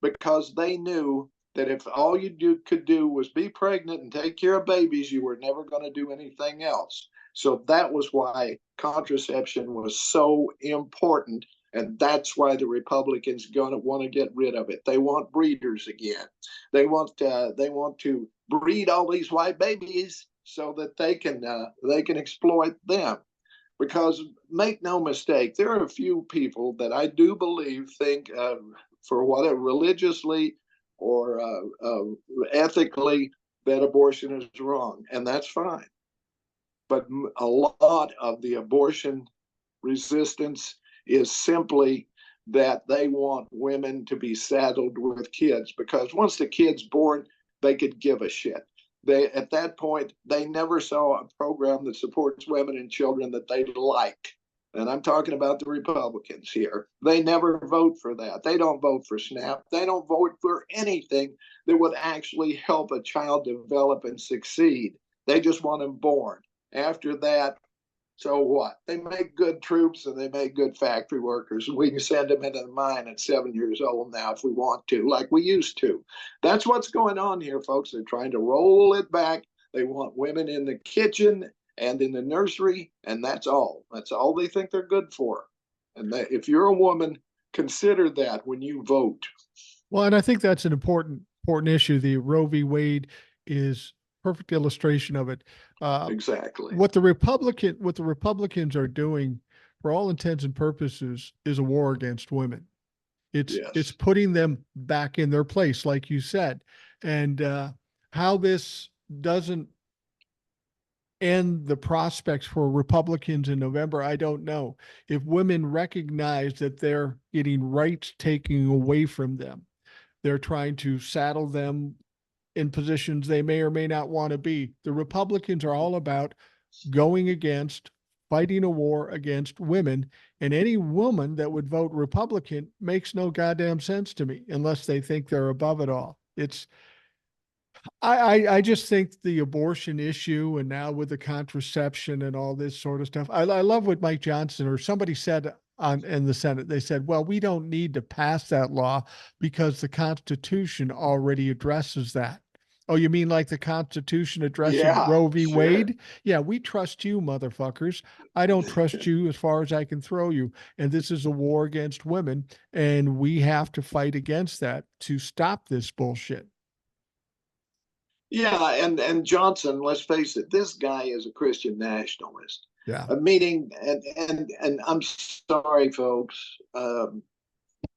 because they knew that if all could do was be pregnant and take care of babies, you were never going to do anything else. So that was why contraception was so important. And that's why the Republicans going to want to get rid of it. They want breeders again. They want to breed all these white babies so that they can exploit them. Because make no mistake, there are a few people that I do believe think for whatever religiously or ethically that abortion is wrong, and that's fine. But a lot of the abortion resistance is simply that they want women to be saddled with kids because once the kid's born, they could give a shit. They at that point they never saw a program that supports women and children that they like. And I'm talking about the Republicans here. They never vote for that. They don't vote for SNAP. They don't vote for anything that would actually help a child develop and succeed. They just want them born. After that, so what? They make good troops and they make good factory workers. And we can send them into the mine at 7 years old now if we want to, like we used to. That's what's going on here, folks. They're trying to roll it back. They want women in the kitchen and in the nursery, and that's all. That's all they think they're good for. And if you're a woman, consider that when you vote. Well, and I think that's an important issue. The Roe v. Wade is perfect illustration of it. Exactly. What the Republicans are doing, for all intents and purposes, is a war against women. It's putting them back in their place, like you said, and how this doesn't end the prospects for Republicans in November, I don't know. If women recognize that they're getting rights taken away from them, they're trying to saddle them in positions they may or may not want to be. The Republicans are all about fighting a war against women, and any woman that would vote Republican makes no goddamn sense to me unless they think they're above it all. I just think the abortion issue, and now with the contraception and all this sort of stuff, I love what Mike Johnson or somebody said in the Senate. They said, well, we don't need to pass that law because the Constitution already addresses that. Oh, you mean like the Constitution addressing Roe v. Wade? Yeah, we trust you, motherfuckers. I don't trust you as far as I can throw you. And this is a war against women, and we have to fight against that to stop this bullshit. Yeah, and Johnson, let's face it, this guy is a Christian nationalist. Yeah. Meaning, and I'm sorry, folks.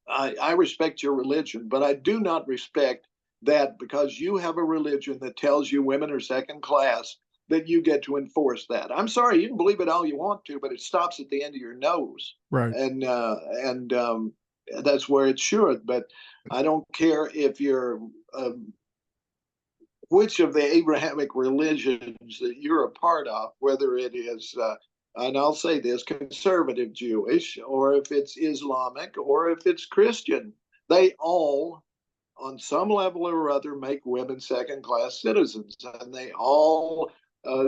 I respect your religion, but I do not respect that because you have a religion that tells you women are second class, that you get to enforce that. I'm sorry, you can believe it all you want to, but it stops at the end of your nose. Right. And that's where it should. But I don't care if you're which of the Abrahamic religions that you're a part of, whether it is, and I'll say this, conservative Jewish, or if it's Islamic, or if it's Christian, they all, on some level or other, make women second-class citizens, and they all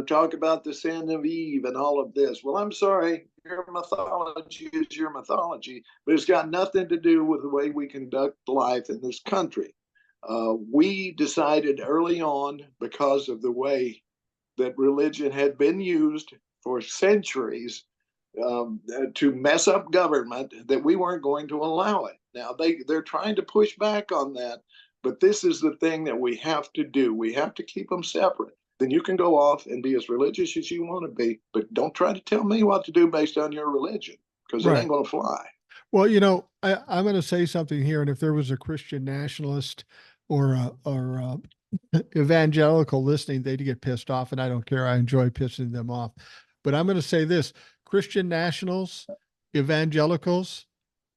talk about the sin of Eve and all of this. Well, I'm sorry, your mythology is your mythology, but it's got nothing to do with the way we conduct life in this country. We decided early on, because of the way that religion had been used for centuries to mess up government, that we weren't going to allow it. Now they're trying to push back on that, but this is the thing that we have to do. We have to keep them separate. Then you can go off and be as religious as you want to be, but don't try to tell me what to do based on your religion, because it ain't going to fly. Well, I'm going to say something here, and if there was a Christian nationalist or evangelical listening, they'd get pissed off, and I don't care. I enjoy pissing them off. But I'm going to say this: Christian nationals, evangelicals,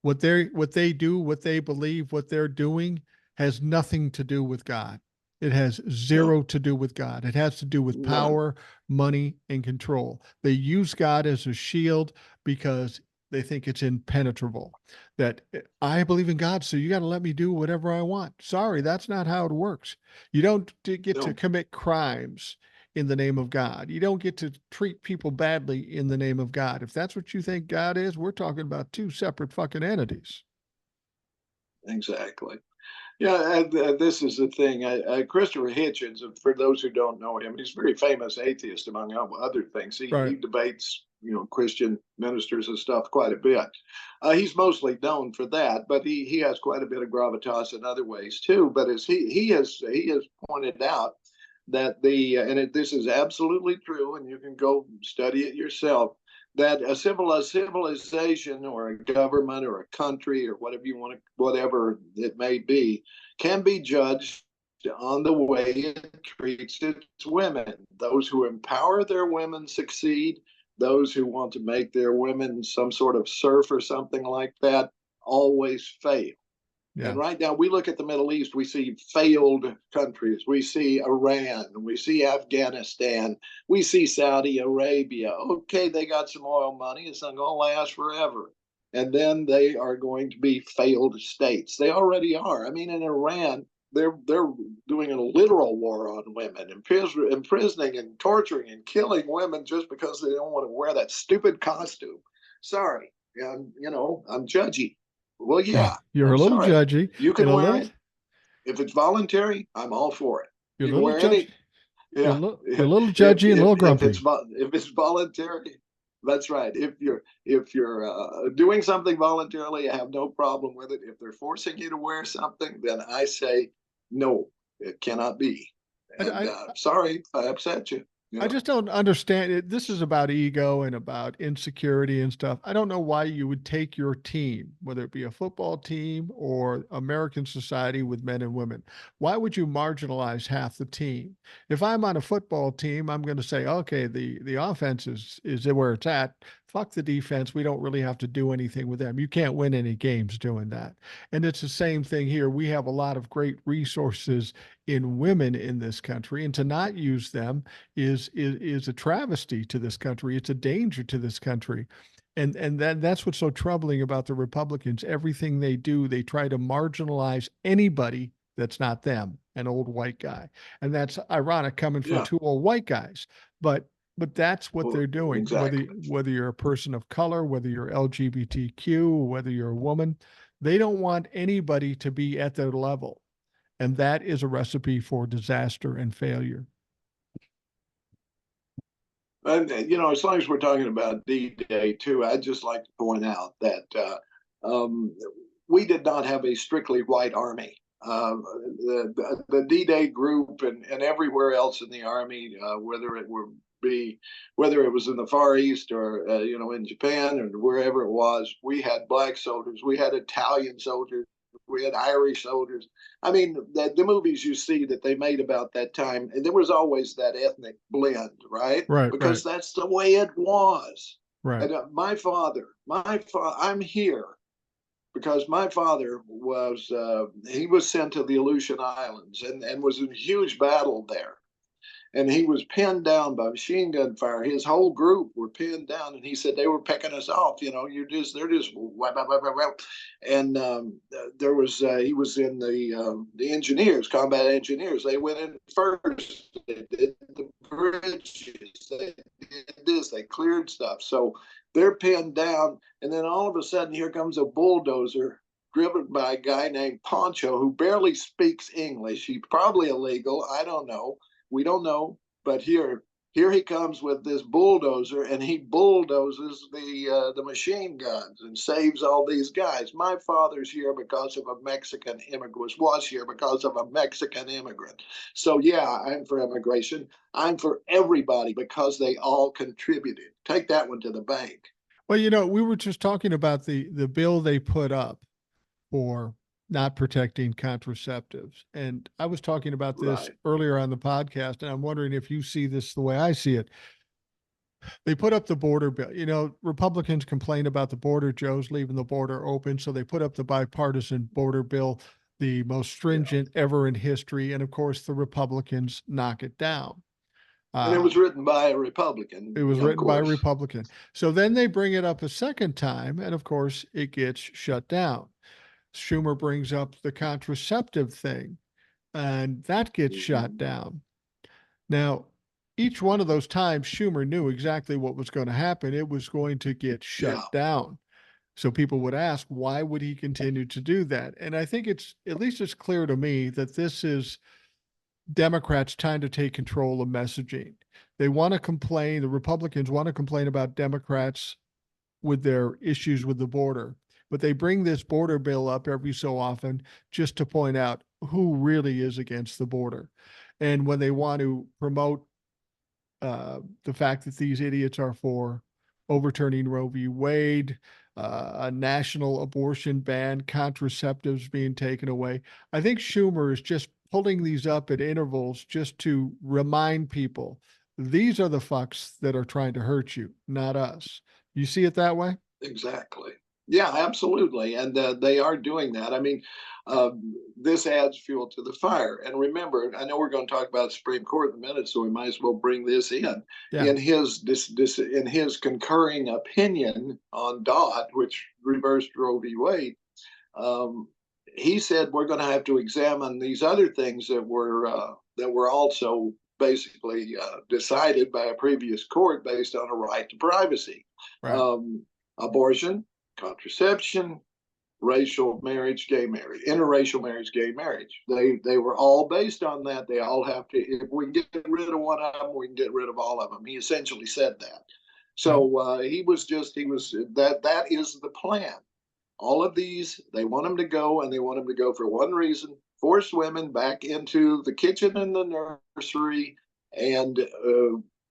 what they do, what they believe, what they're doing has nothing to do with God. It has zero to do with God. It has to do with power, money, and control. They use God as a shield because They think it's impenetrable, that I believe in God, so you got to let me do whatever I want. Sorry, that's not how it works. You don't get to No, commit crimes in the name of God. You don't get to treat people badly in the name of God. If that's what you think God is, we're talking about two separate fucking entities. exactly. Yeah, and, this is the thing. Christopher Hitchens, for those who don't know him, he's a very famous atheist, among other things. He Right. debates, Christian ministers and stuff quite a bit. He's mostly known for that, but he has quite a bit of gravitas in other ways too. But as he has pointed out that this is absolutely true, and you can go study it yourself, that a civilization or a government or a country or whatever it may be, can be judged on the way it treats its women. Those who empower their women succeed. Those who want to make their women some sort of serf or something like that always fail. Yeah. And right now, we look at the Middle East, we see failed countries. We see Iran, we see Afghanistan, we see Saudi Arabia. Okay, they got some oil money, it's not going to last forever. And then they are going to be failed states. They already are. I mean, in Iran, they're doing a literal war on women, imprisoning and torturing and killing women just because they don't want to wear that stupid costume. Sorry, I'm judgy. Well, yeah, You're a I'm little sorry. judgy You and can a wear little, it. If it's voluntary, I'm all for it. you're a You can little wear judgy. any. Yeah. You're a little If judgy and a little it's grumpy. voluntary, that's right. If you're doing something voluntarily, I have no problem with it. If they're forcing you to wear something, then I say no. It cannot be. I, And I, sorry if I upset you. I just don't understand it. This is about ego and about insecurity and stuff. I don't know why you would take your team, whether it be a football team or American society with men and women. Why would you marginalize half the team? If I'm on a football team, I'm going to say, okay, the offense is where it's at. Fuck the defense. We don't really have to do anything with them. You can't win any games doing that. And it's the same thing here. We have a lot of great resources in women in this country, and to not use them is a travesty to this country. It's a danger to this country. And that's what's so troubling about the Republicans. Everything they do, they try to marginalize anybody that's not them, an old white guy. And that's ironic coming from Yeah. two old white guys. But that's what Well, they're doing. exactly. Whether you're a person of color, whether you're LGBTQ, whether you're a woman, they don't want anybody to be at their level. And that is a recipe for disaster and failure. And as long as we're talking about D-Day too, I'd just like to point out that we did not have a strictly white army. The D-Day group and everywhere else in the army, whether it was in the Far East or in Japan or wherever it was, we had black soldiers, we had Italian soldiers, we had Irish soldiers. I mean, the movies you see that they made about that time, and there was always that ethnic blend, right? Right, right, Because that's the way it was. right. And I'm here because my father he was sent to the Aleutian Islands and was in a huge battle there, and he was pinned down by machine gun fire. His whole group were pinned down, and he said they were picking us off. They're just and there was he was in the engineers, combat engineers. They went in first. They did the bridges. They did this. They cleared stuff. So they're pinned down, and then all of a sudden, here comes a bulldozer driven by a guy named Poncho who barely speaks English. He's probably illegal. I don't know. We don't know, but here he comes with this bulldozer, and he bulldozes the machine guns and saves all these guys. My father's here because of a Mexican immigrant. Was here because of a Mexican immigrant. So yeah, I'm for immigration. I'm for everybody because they all contributed. Take that one to the bank. Well, we were just talking about the bill they put up for not protecting contraceptives. And I was talking about this Right. earlier on the podcast, and I'm wondering if you see this the way I see it. They put up the border bill. Republicans complain about the border, Joe's leaving the border open. So they put up the bipartisan border bill, the most Yeah. stringent ever in history. And of course, the Republicans knock it down. And it was written by a Republican. It was written by a Republican. So then they bring it up a second time, and of course, it gets shut down. Schumer brings up the contraceptive thing, and that gets shot down. Now, each one of those times, Schumer knew exactly what was going to happen. It was going to get shut down. So people would ask, why would he continue to do that? And I think at least it's clear to me that this is Democrats trying to take control of messaging. They want to complain, the Republicans want to complain about Democrats with their issues with the border, but they bring this border bill up every so often just to point out who really is against the border. And when they want to promote the fact that these idiots are for overturning Roe v. Wade, a national abortion ban, contraceptives being taken away, I think Schumer is just pulling these up at intervals just to remind people these are the fucks that are trying to hurt you, not us. You see it that way? Exactly. Yeah, absolutely. And they are doing that. I mean, this adds fuel to the fire. And remember, I know we're going to talk about the Supreme Court in a minute, so we might as well bring this in. Yeah. In his concurring opinion on Dodd, which reversed Roe v. Wade, he said we're going to have to examine these other things that were also basically decided by a previous court based on a right to privacy. Right. Abortion, contraception, racial marriage, gay marriage, interracial marriage, gay marriage. They were all based on that. They all have to, if we can get rid of one of them, we can get rid of all of them. He essentially said that. So that is the plan. All of these, they want them to go, and they want them to go for one reason: force women back into the kitchen and the nursery, and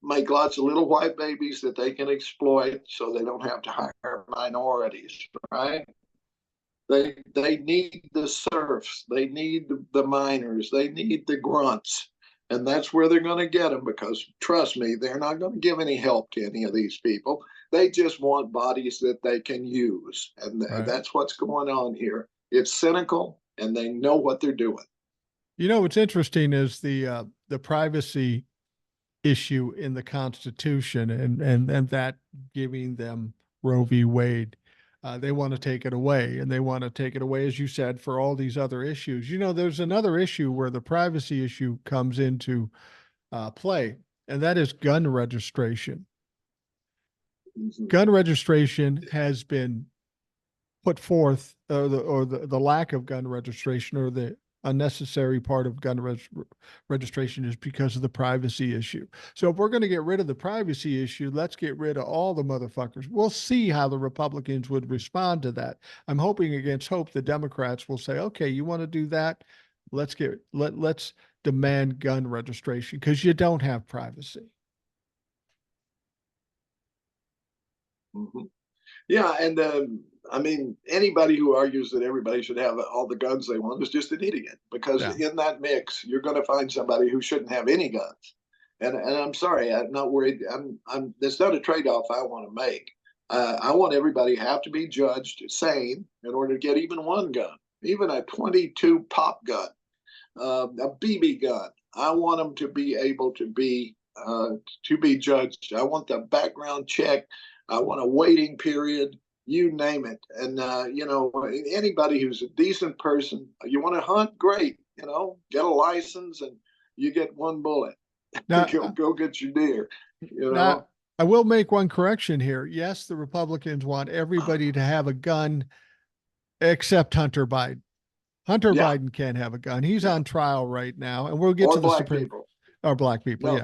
make lots of little white babies that they can exploit so they don't have to hire minorities, right? They need the serfs, they need the miners, they need the grunts. And that's where they're going to get them, because trust me, they're not going to give any help to any of these people. They just want bodies that they can use. And that's what's going on here. It's cynical, and they know what they're doing. You know, what's interesting is the privacy issue in the Constitution, and that giving them Roe v. Wade. They want to take it away, and they want to take it away, as you said, for all these other issues. You know, there's another issue where the privacy issue comes into play, and that is gun registration. Mm-hmm. Gun registration has been put forth, or the lack of gun registration, or the unnecessary part of gun registration, is because of the privacy issue. So if we're going to get rid of the privacy issue, let's get rid of all the motherfuckers. We'll see how the Republicans would respond to that. I'm hoping against hope the Democrats will say, okay, you want to do that? Let's demand gun registration, because you don't have privacy. Mm-hmm. Yeah, and I mean, anybody who argues that everybody should have all the guns they want is just an idiot, because in that mix, you're going to find somebody who shouldn't have any guns. And I'm sorry, I'm not worried. There's not a trade-off I want to make. I want everybody to have to be judged sane in order to get even one gun, even a 22 pop gun, a BB gun. I want them to be able to be judged. I want the background check. I want a waiting period, you name it. And, anybody who's a decent person, you want to hunt, great, get a license and you get one bullet. Now, go get your deer. Now, I will make one correction here. Yes, the Republicans want everybody to have a gun except Hunter Biden. Hunter Biden can't have a gun. He's on trial right now, and we'll get to the Supreme Court. Or black people,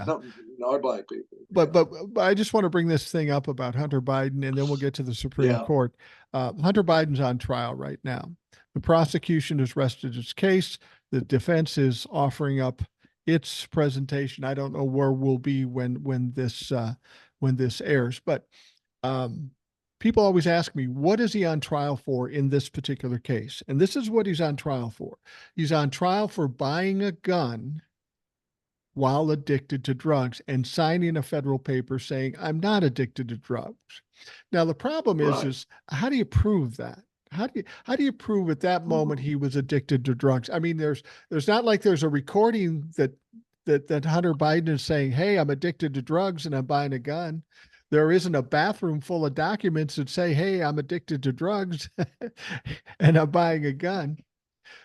no, black people. But I just want to bring this thing up about Hunter Biden, and then we'll get to the Supreme Court. Hunter Biden's on trial right now. The prosecution has rested its case. The defense is offering up its presentation. I don't know where we'll be when this airs, but people always ask me, what is he on trial for in this particular case? And this is what he's on trial for. He's on trial for buying a gun while addicted to drugs and signing a federal paper saying, I'm not addicted to drugs. Now, the problem is how do you prove that? How do you prove at that moment he was addicted to drugs? I mean, there's not like there's a recording that that Hunter Biden is saying, "Hey, I'm addicted to drugs and I'm buying a gun." There isn't a bathroom full of documents that say, "Hey, I'm addicted to drugs and I'm buying a gun."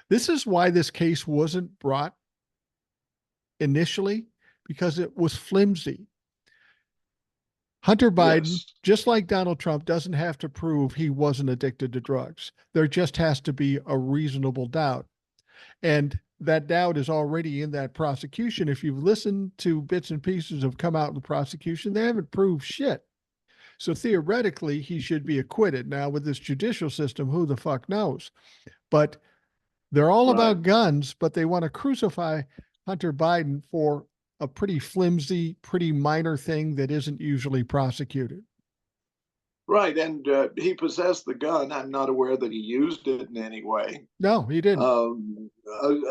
This is why this case wasn't brought initially, because it was flimsy. Hunter Biden, Yes. just like Donald Trump, doesn't have to prove he wasn't addicted to drugs. There just has to be a reasonable doubt. And that doubt is already in that prosecution. If you've listened to bits and pieces have come out in the prosecution, they haven't proved shit. So theoretically, he should be acquitted. Now, with this judicial system, who the fuck knows? But they're all Right. about guns, but they want to crucify Hunter Biden for a pretty flimsy, pretty minor thing that isn't usually prosecuted. Right. And he possessed the gun. I'm not aware that he used it in any way. No, he didn't.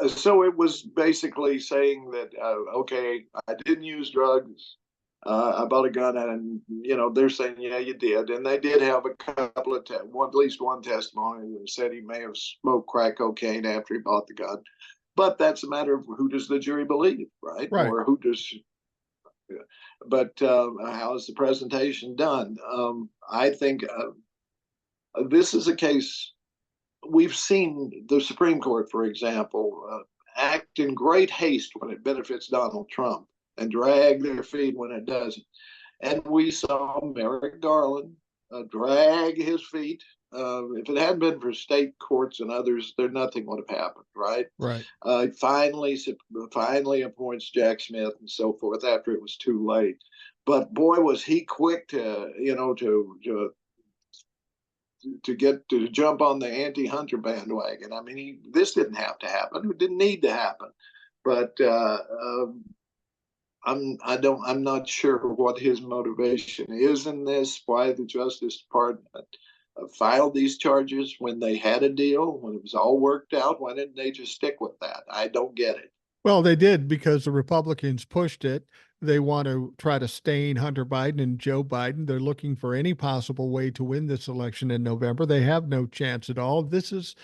So it was basically saying that, okay, I didn't use drugs. I bought a gun, and they're saying, yeah, you did, and they did have a couple of at least one testimony that said he may have smoked crack cocaine after he bought the gun. But that's a matter of who does the jury believe, right? Right. Or who does. But how is the presentation done? I think this is a case we've seen the Supreme Court, for example, act in great haste when it benefits Donald Trump and drag their feet when it doesn't. And we saw Merrick Garland drag his feet. If it hadn't been for state courts and others, there nothing would have happened, right? Right. Finally appoints Jack Smith and so forth after it was too late. But boy, was he quick to jump on the anti-Hunter bandwagon. I mean, this didn't have to happen. It didn't need to happen. But I'm not sure what his motivation is in this. Why the Justice Department filed these charges when they had a deal, when it was all worked out. Why didn't they just stick with that? I don't get it. Well, they did because the Republicans pushed it. They want to try to stain Hunter Biden and Joe Biden. They're looking for any possible way to win this election in November. They have no chance at all. This is,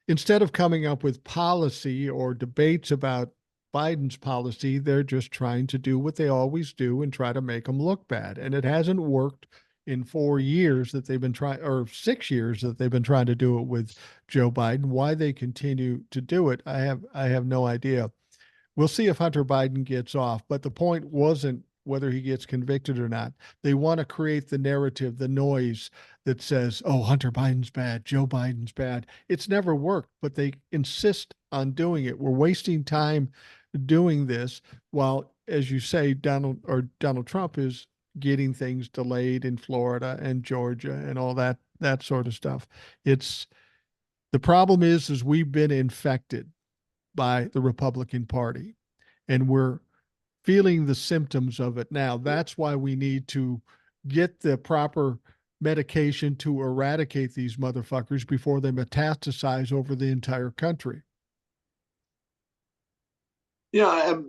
instead of coming up with policy or debates about Biden's policy, they're just trying to do what they always do and try to make them look bad. And it hasn't worked in 4 years that they've been trying, or 6 years that they've been trying to do it with Joe Biden. Why they continue to do it, I have no idea. We'll see if Hunter Biden gets off, but the point wasn't whether he gets convicted or not. They want to create the narrative, the noise that says, "Oh, Hunter Biden's bad, Joe Biden's bad." It's never worked, but they insist on doing it. We're wasting time doing this while, as you say, Donald Trump is getting things delayed in Florida and Georgia and all that sort of stuff. It's the problem is we've been infected by the Republican Party, and we're feeling the symptoms of it now. That's why we need to get the proper medication to eradicate these motherfuckers before they metastasize over the entire country. Yeah, and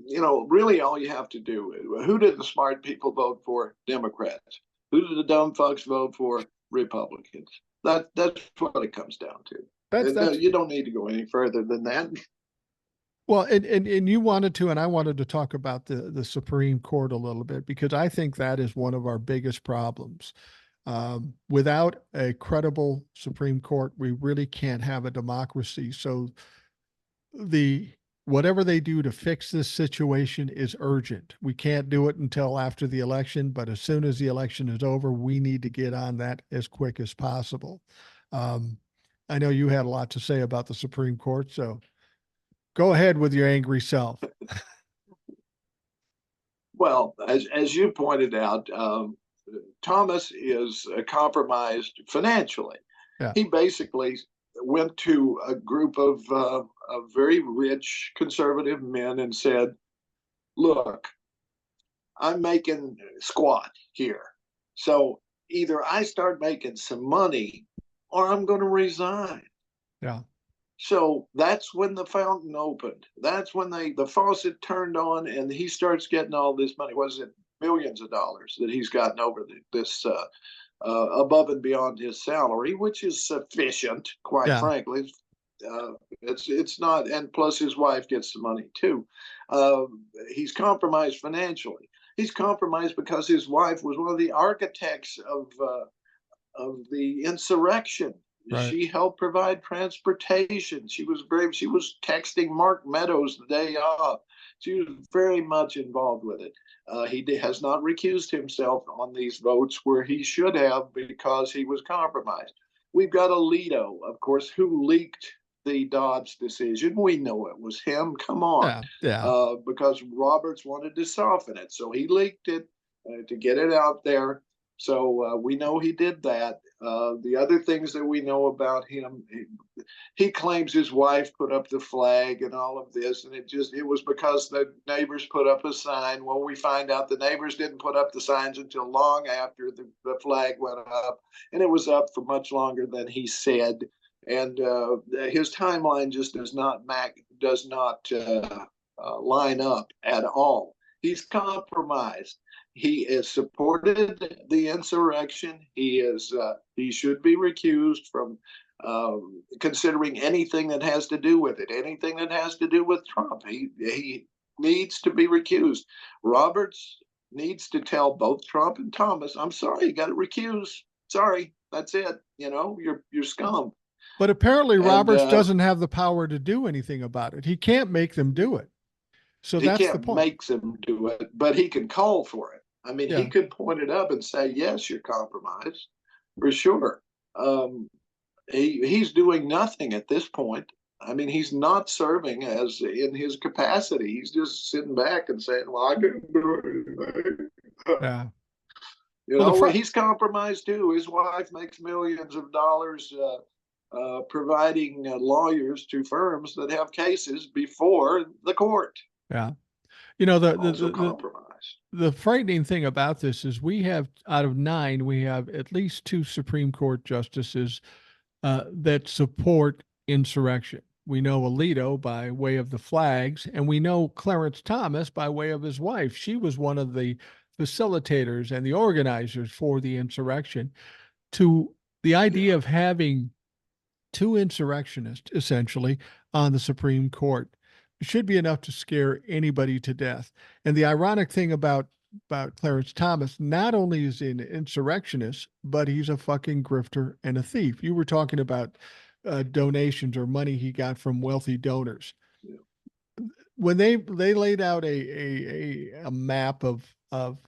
really, all you have to do. Who did the smart people vote for? Democrats. Who did the dumb fucks vote for? Republicans. That's what it comes down to. That's You don't need to go any further than that. well, and you wanted to, and I wanted to talk about the Supreme Court a little bit because I think that is one of our biggest problems. Without a credible Supreme Court, we really can't have a democracy. So the whatever they do to fix this situation is urgent. We can't do it until after the election, but as soon as the election is over, we need to get on that as quick as possible. Um, I know you had a lot to say about the Supreme Court, so go ahead with your angry self. Well, as you pointed out, Thomas is compromised financially. Yeah. He basically went to a group of very rich conservative men and said, "Look, I'm making squat here. So either I start making some money or I'm going to resign." Yeah. So that's when the fountain opened. That's when the faucet turned on, and he starts getting all this money. Was it millions of dollars that he's gotten over this above and beyond his salary, which is sufficient, quite Yeah. frankly. It's not, and plus his wife gets the money too. He's compromised financially. He's compromised because his wife was one of the architects of the insurrection. Right. She helped provide transportation. She was brave. She was texting Mark Meadows the day of. She was very much involved with it. He has not recused himself on these votes where he should have because he was compromised. We've got Alito, of course, who leaked the Dobbs decision. We know it was him. Come on. Yeah. Yeah. Because Roberts wanted to soften it. So he leaked it to get it out there. So we know he did that. The other things that we know about him, he claims his wife put up the flag and all of this, and it was because the neighbors put up a sign. Well, we find out the neighbors didn't put up the signs until long after the flag went up, and it was up for much longer than he said. And his timeline just does not line up at all. He's compromised. He has supported the insurrection. He should be recused from considering anything that has to do with it, anything that has to do with Trump. He needs to be recused. Roberts needs to tell both Trump and Thomas, "I'm sorry, you got to recuse. Sorry, that's it. You know, you're scum." But apparently And Roberts doesn't have the power to do anything about it. He can't make them do it. So he that's the can't point. make them do it, but he can call for it. I mean, he Yeah. could point it up and say, "Yes, you're compromised," for sure. Um, he's doing nothing at this point. I mean, he's not serving as in his capacity. He's just sitting back and saying, "Well, I didn't do anything." Yeah. You Well, know, he's compromised too. His wife makes millions of dollars providing lawyers to firms that have cases before the court. yeah. You know, Also compromised. the frightening thing about this is we have, out of 9, we have at least 2 Supreme Court justices that support insurrection. We know Alito by way of the flags, and we know Clarence Thomas by way of his wife. She was one of the facilitators and the organizers for the insurrection. To the idea of having 2 insurrectionists essentially on the Supreme Court should be enough to scare anybody to death. And the ironic thing about Clarence Thomas, not only is he an insurrectionist, but he's a fucking grifter and a thief. You were talking about donations or money he got from wealthy donors. Yeah. When they laid out a map of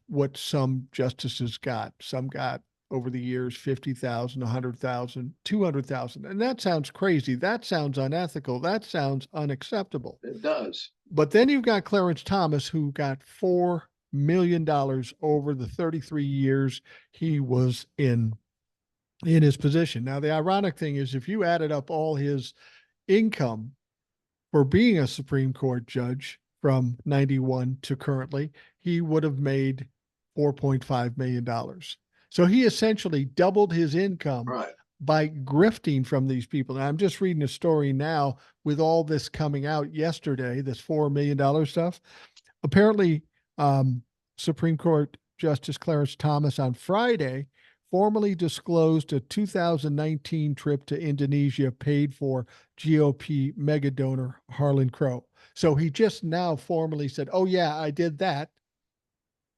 what some justices got, some got over the years 50,000, 100,000, 200,000, and that sounds crazy. That sounds unethical. That sounds unacceptable. It does. But then you've got Clarence Thomas, who got $4 million over the 33 years he was in his position. Now, the ironic thing is, if you added up all his income for being a Supreme Court judge from 91 to currently, he would have made $4.5 million. So he essentially doubled his income Right. by grifting from these people. Now, I'm just reading a story now with all this coming out yesterday, this $4 million stuff. Apparently, Supreme Court Justice Clarence Thomas on Friday formally disclosed a 2019 trip to Indonesia paid for GOP mega donor Harlan Crow. So he just now formally said, "Oh yeah, I did that,"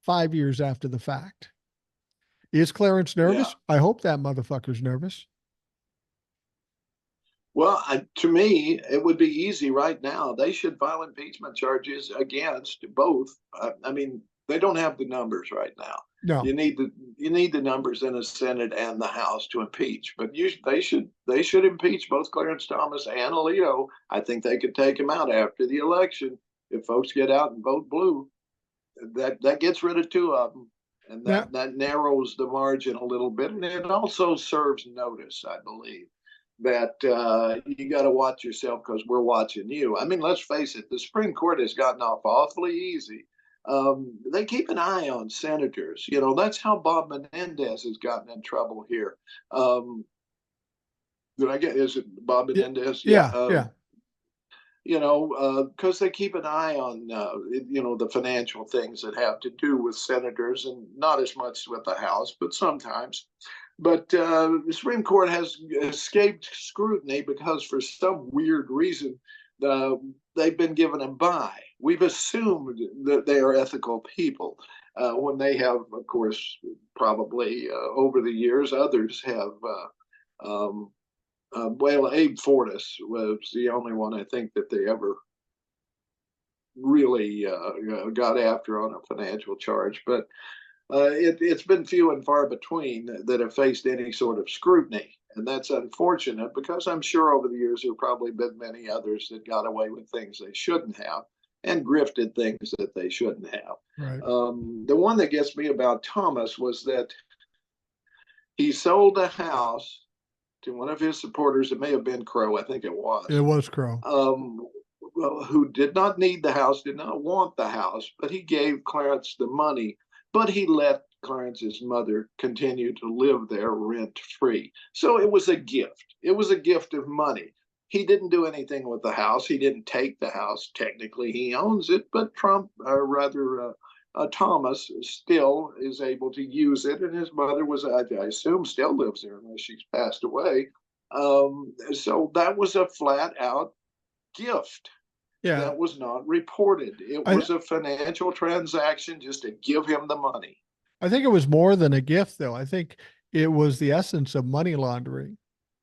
5 years after the fact. Is Clarence nervous? Yeah. I hope that motherfucker's nervous. Well, to me, it would be easy right now. They should file impeachment charges against both. I mean, they don't have the numbers right now. No. You need the numbers in the Senate and the House to impeach. But they should impeach both Clarence Thomas and Alito. I think they could take him out after the election if folks get out and vote blue. That gets rid of 2 of them, and that narrows the margin a little bit, and it also serves notice, I believe, that you got to watch yourself because we're watching you. I mean, let's face it, the Supreme Court has gotten off awfully easy. They keep an eye on senators. You know, that's how Bob Menendez has gotten in trouble here. Is it Bob Menendez? Yeah. You know, because they keep an eye on, the financial things that have to do with senators, and not as much with the House, but sometimes. But the Supreme Court has escaped scrutiny because, for some weird reason, uh, they've been given a bye. We've assumed that they are ethical people when they have, of course, probably over the years, others have. Well, Abe Fortas was the only one I think that they ever really got after on a financial charge. But it's been few and far between that have faced any sort of scrutiny. And that's unfortunate because I'm sure over the years there have probably been many others that got away with things they shouldn't have and grifted things that they shouldn't have. Right. The one that gets me about Thomas was that he sold a house to one of his supporters. It may have been Crow, I think it was. It was Crow. Who did not need the house, did not want the house, but he gave Clarence the money, but he let Clarence's mother continue to live there rent free. So it was a gift. It was a gift of money. He didn't do anything with the house. He didn't take the house. Technically, he owns it, but Trump, or rather, Thomas still is able to use it, and his mother was, I assume, still lives there unless she's passed away. So that was a flat out gift. Yeah. That was not reported. It was a financial transaction just to give him the money. I think it was more than a gift, though. I think it was the essence of money laundering.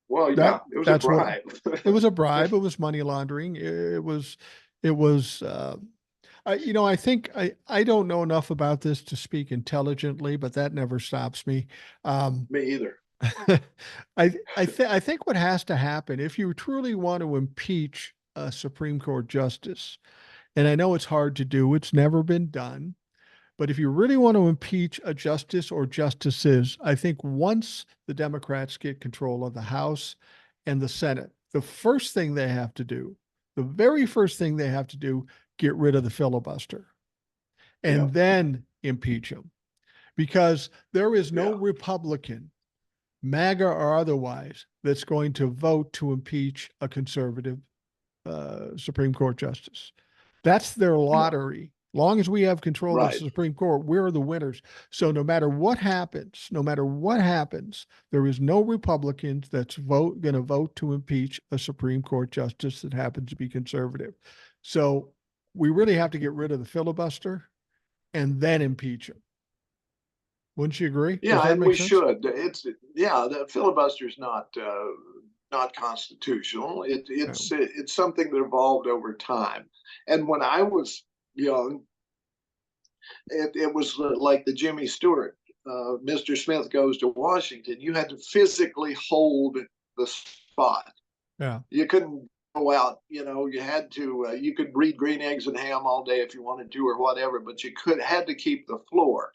Well, yeah, it was a bribe. It was a bribe. It was money laundering. It was, I think I don't know enough about this to speak intelligently, but that never stops me. Me either. I think what has to happen if you truly want to impeach a Supreme Court justice, and I know it's hard to do, it's never been done, but if you really want to impeach a justice or justices, I think once the Democrats get control of the House and the Senate, the first thing they have to do, the very first thing they have to do, get rid of the filibuster and then impeach them, because there is no Republican, MAGA or otherwise, that's going to vote to impeach a conservative Supreme Court justice. That's their lottery. Long as we have control of the Supreme Court, we're the winners. So no matter what happens, there is no Republican that's going to vote to impeach a Supreme Court justice that happens to be conservative. So we really have to get rid of the filibuster and then impeach him. Wouldn't you agree? Yeah, and we should. The filibuster is not constitutional. It's something that evolved over time. And when I was young, it was like the Jimmy Stewart, Mr. Smith Goes to Washington. You had to physically hold the spot. Yeah, you couldn't go out. You had to. You could read Green Eggs and Ham all day if you wanted to, or whatever. But you had to keep the floor.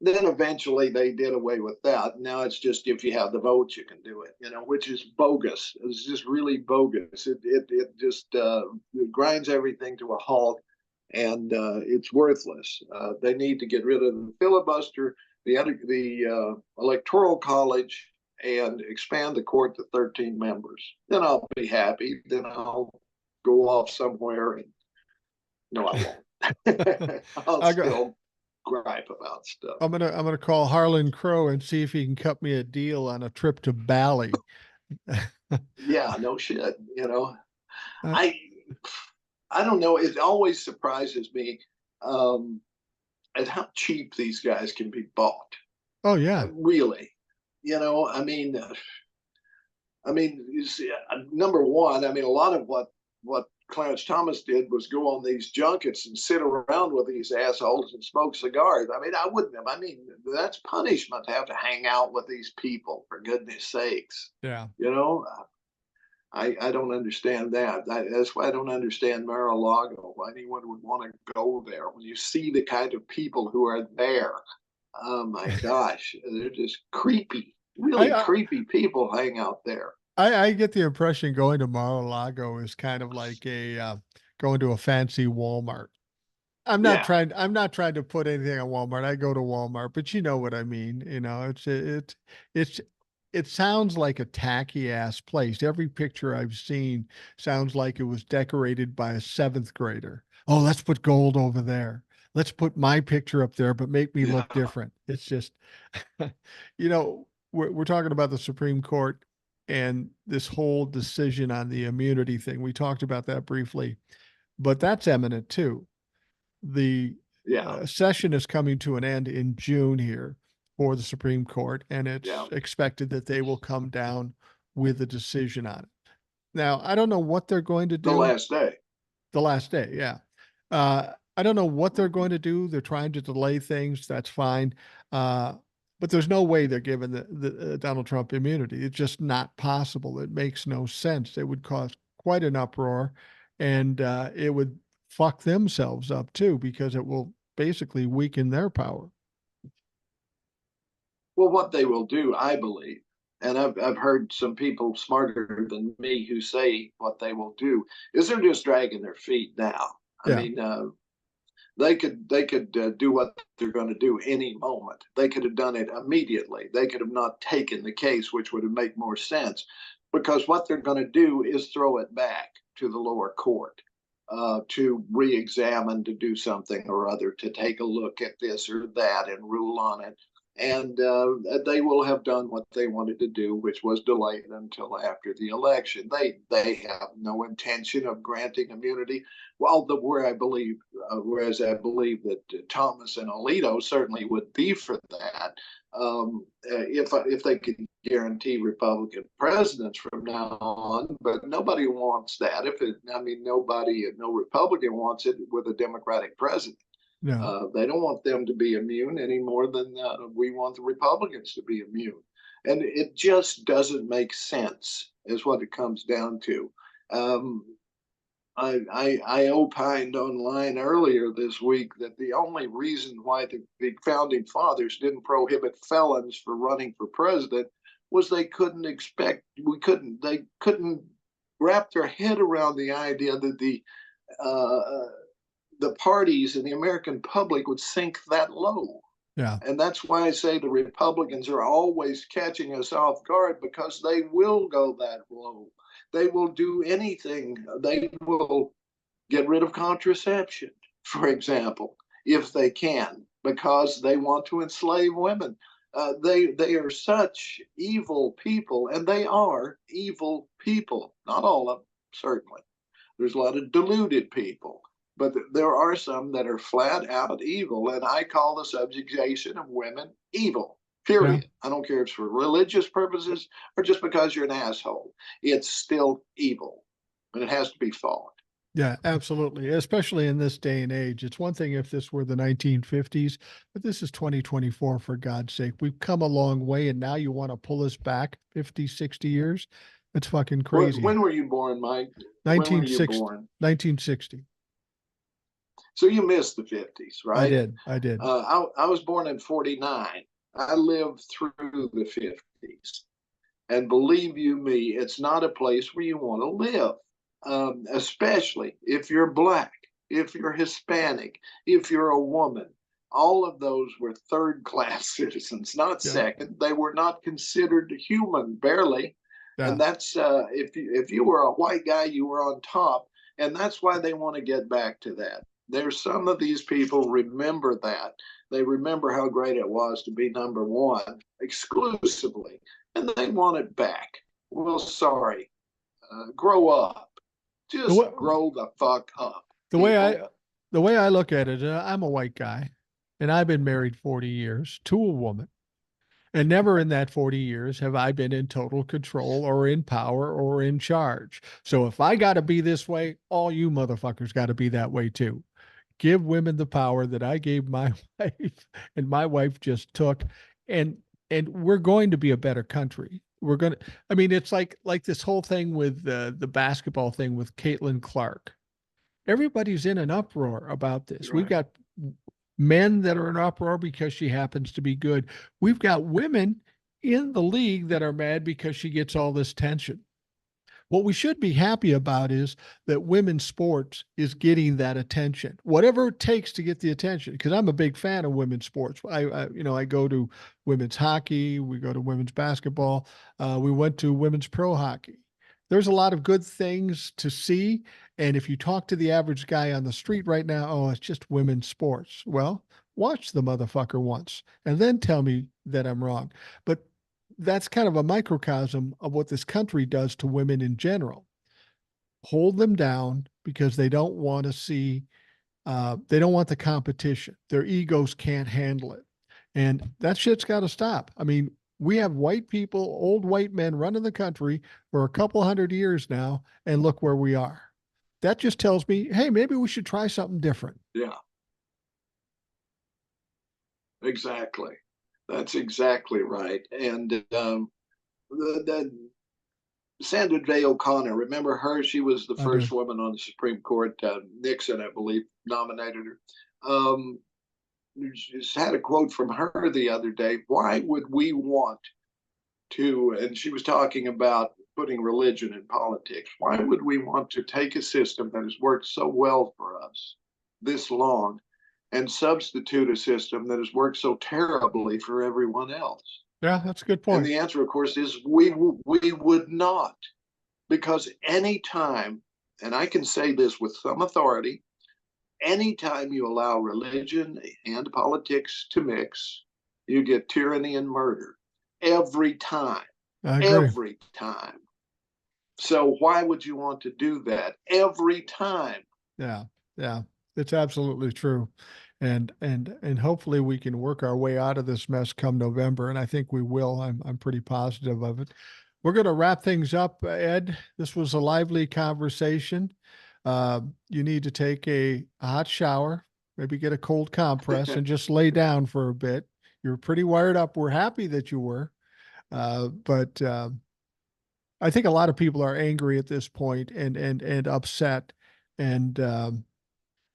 Then eventually they did away with that. Now it's just if you have the votes, you can do it, which is bogus. It's just really bogus. It just it grinds everything to a halt, and it's worthless. They need to get rid of the filibuster, the Electoral College, and expand the court to 13 members. Then I'll be happy. Then I'll go off somewhere and no, I won't. I'll still gripe about stuff. I'm gonna call Harlan Crow and see if he can cut me a deal on a trip to Bali. Yeah, no shit. I don't know. It always surprises me at how cheap these guys can be bought. Oh yeah, really. I mean, you see, number one, a lot of what Clarence Thomas did was go on these junkets and sit around with these assholes and smoke cigars. I wouldn't have. That's punishment to have to hang out with these people, for goodness sakes. Yeah. I don't understand that. That's why I don't understand Mar-a-Lago. Why anyone would want to go there when you see the kind of people who are there. Oh my gosh, they're just creepy, really creepy people hang out there. I get the impression going to Mar-a-Lago is kind of like going to a fancy Walmart. I'm not trying to put anything on Walmart. I go to Walmart, but you know what I mean. It sounds like a tacky ass place. Every picture I've seen sounds like it was decorated by a seventh grader. Oh, let's put gold over there. Let's put my picture up there, but make me look different. It's just, we're talking about the Supreme Court and this whole decision on the immunity thing. We talked about that briefly, but that's eminent too. The Yeah, session is coming to an end in June here for the Supreme Court, and yeah. it's expected that they will come down with a decision on it. Now, I don't know what they're going to The do last day. the last day. Yeah. I don't know what they're going to do. They're trying to delay things. That's fine. Uh, but there's no way they're giving the Donald Trump immunity. It's just not possible. It makes no sense. It would cause quite an uproar, and it would fuck themselves up too, because it will basically weaken their power. Well, what they will do, I believe, and I've heard some people smarter than me who say what they will do is they're just dragging their feet now. I Yeah. mean, they could do what they're going to do any moment. They could have done it immediately. They could have not taken the case, which would have made more sense, because what they're going to do is throw it back to the lower court to re-examine, to do something or other, to take a look at this or that and rule on it. And they will have done what they wanted to do, which was delay it until after the election. They have no intention of granting immunity. Well, whereas I believe that Thomas and Alito certainly would be for that. If they could guarantee Republican presidents from now on, but nobody wants that. No Republican wants it with a Democratic president. No. They don't want them to be immune any more than we want the Republicans to be immune. And it just doesn't make sense, is what it comes down to. I opined online earlier this week that the only reason why the founding fathers didn't prohibit felons for running for president was they couldn't wrap their head around the idea that the parties and the American public would sink that low. Yeah. And that's why I say the Republicans are always catching us off guard, because they will go that low. They will do anything. They will get rid of contraception, for example, if they can, because they want to enslave women. They are such evil people, and they are evil people. Not all of them, certainly. There's a lot of deluded people, but there are some that are flat out evil, and I call the subjugation of women evil. Period. Yeah. I don't care if it's for religious purposes or just because you're an asshole. It's still evil, and it has to be fought. Yeah, absolutely. Especially in this day and age. It's one thing if this were the 1950s, but this is 2024, for God's sake. We've come a long way, and now you want to pull us back 50, 60 years? It's fucking crazy. When were you born, Mike? When were you 1960. born? 1960. So you missed the 50s, right? I did. I did. I was born in 49. I lived through the 50s. And believe you me, it's not a place where you want to live, especially if you're Black, if you're Hispanic, if you're a woman. All of those were third class citizens, not Yeah. second. They were not considered human, barely. Yeah. And that's if you were a white guy, you were on top. And that's why they want to get back to that. There's some of these people remember that. They remember how great it was to be number one exclusively, and they want it back. Well, sorry. Grow up. Just grow the fuck up. The way I look at it, I'm a white guy, and I've been married 40 years to a woman. And never in that 40 years have I been in total control or in power or in charge. So if I got to be this way, all you motherfuckers got to be that way too. Give women the power that I gave my wife, and my wife just took, and we're going to be a better country. We're going to, I mean, it's like this whole thing with the basketball thing with Caitlin Clark. Everybody's in an uproar about this. Right. We've got men that are in uproar because she happens to be good. We've got women in the league that are mad because she gets all this tension. What we should be happy about is that women's sports is getting that attention, whatever it takes to get the attention. Because I'm a big fan of women's sports. I go to women's hockey, we go to women's basketball, we went to women's pro hockey. There's a lot of good things to see. And if you talk to the average guy on the street right now, oh, it's just women's sports. Well, watch the motherfucker once and then tell me that I'm wrong. But that's kind of a microcosm of what this country does to women in general. Hold them down because they don't want to see, they don't want the competition. Their egos can't handle it. And that shit's got to stop. I mean, we have white people, old white men running the country for a couple hundred years now, and look where we are. That just tells me, hey, maybe we should try something different. Yeah, exactly. That's exactly right. And the Sandra Day O'Connor, remember her? She was the I do. first woman on the Supreme Court. Nixon, I believe, nominated her. Just had a quote from her the other day. Why would we want to, and she was talking about putting religion in politics. Why would we want to take a system that has worked so well for us this long and substitute a system that has worked so terribly for everyone else? Yeah, that's a good And point. the answer, of course, is we would not, because anytime, and I can say this with some authority, anytime you allow religion and politics to mix, you get tyranny and murder every time, I agree. every time. So why would you want to do that every time? Yeah, yeah, it's absolutely true. And hopefully we can work our way out of this mess come November, and I think we will. I'm pretty positive of it. We're going to wrap things up, Ed. This was a lively conversation. You need to take a hot shower, maybe get a cold compress, and just lay down for a bit. You're pretty wired up. We're happy that you were, but I think a lot of people are angry at this point and upset. And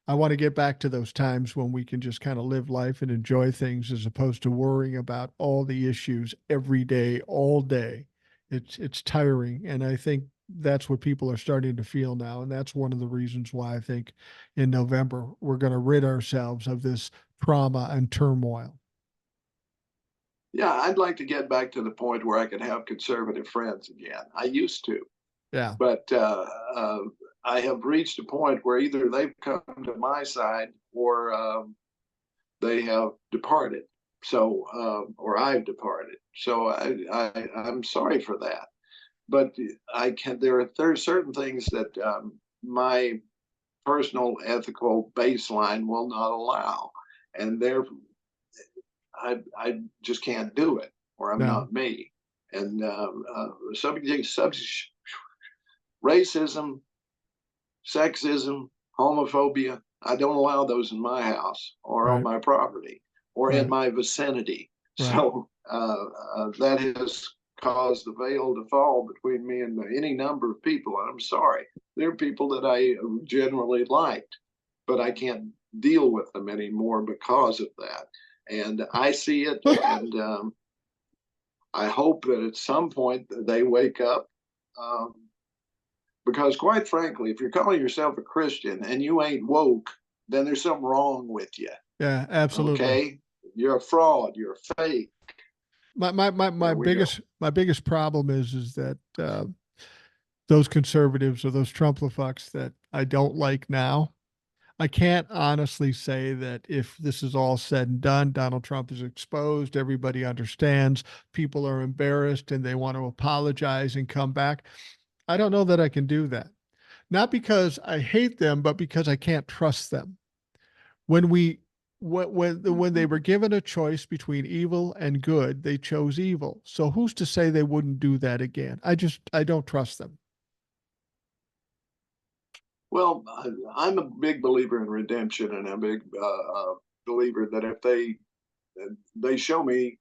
I want to get back to those times when we can just kind of live life and enjoy things as opposed to worrying about all the issues every day, all day. It's tiring, and I think that's what people are starting to feel now, and that's one of the reasons why I think in November we're going to rid ourselves of this trauma and turmoil. Yeah, I'd like to get back to the point where I could have conservative friends again. I used to, Yeah. but I have reached a point where either they've come to my side or they have departed. So, or I've departed. So I'm sorry for that. But I can. There are certain things that my personal ethical baseline will not allow, and there I just can't do it, or I'm No. not me. And racism, sexism, homophobia, I don't allow those in my house or on Right. my property or in Right. my vicinity. Right. So that has caused the veil to fall between me and any number of people. And I'm sorry. There are people that I generally liked, but I can't deal with them anymore because of that. And I see it, and I hope that at some point they wake up. Um, because quite frankly, if you're calling yourself a Christian and you ain't woke, then there's something wrong with you. Yeah, absolutely. Okay, you're a fraud. You're a fake. My There we go. biggest problem is that those conservatives or those Trumplafucks that I don't like now. I can't honestly say that if this is all said and done, Donald Trump is exposed, everybody understands, people are embarrassed and they want to apologize and come back. I don't know that I can do that. Not because I hate them, but because I can't trust them. When we when they were given a choice between evil and good, they chose evil. So who's to say they wouldn't do that again? I don't trust them. Well, I'm a big believer in redemption, and a big believer that if they show me,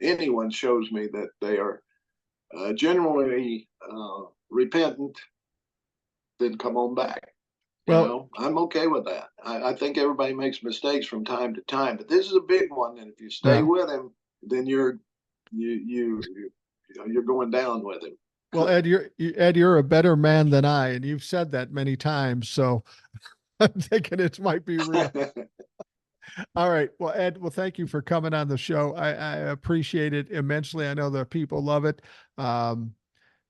anyone shows me that they are genuinely repentant, then come on back. Well, I'm okay with that. I think everybody makes mistakes from time to time, but this is a big one. And if you stay yeah. with him, then you're going down with him. Well, Ed, you're a better man than I, and you've said that many times. So I'm thinking it might be real. All right. Well, Ed, well, thank you for coming on the show. I appreciate it immensely. I know the people love it. Um,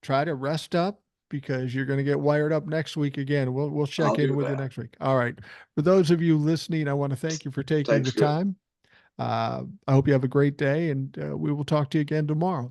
Try to rest up because you're going to get wired up next week again. We'll I'll check in do with you that. next week. All right. For those of you listening, I want to thank you for taking the Thanks, good. time. I hope you have a great day, and we will talk to you again tomorrow.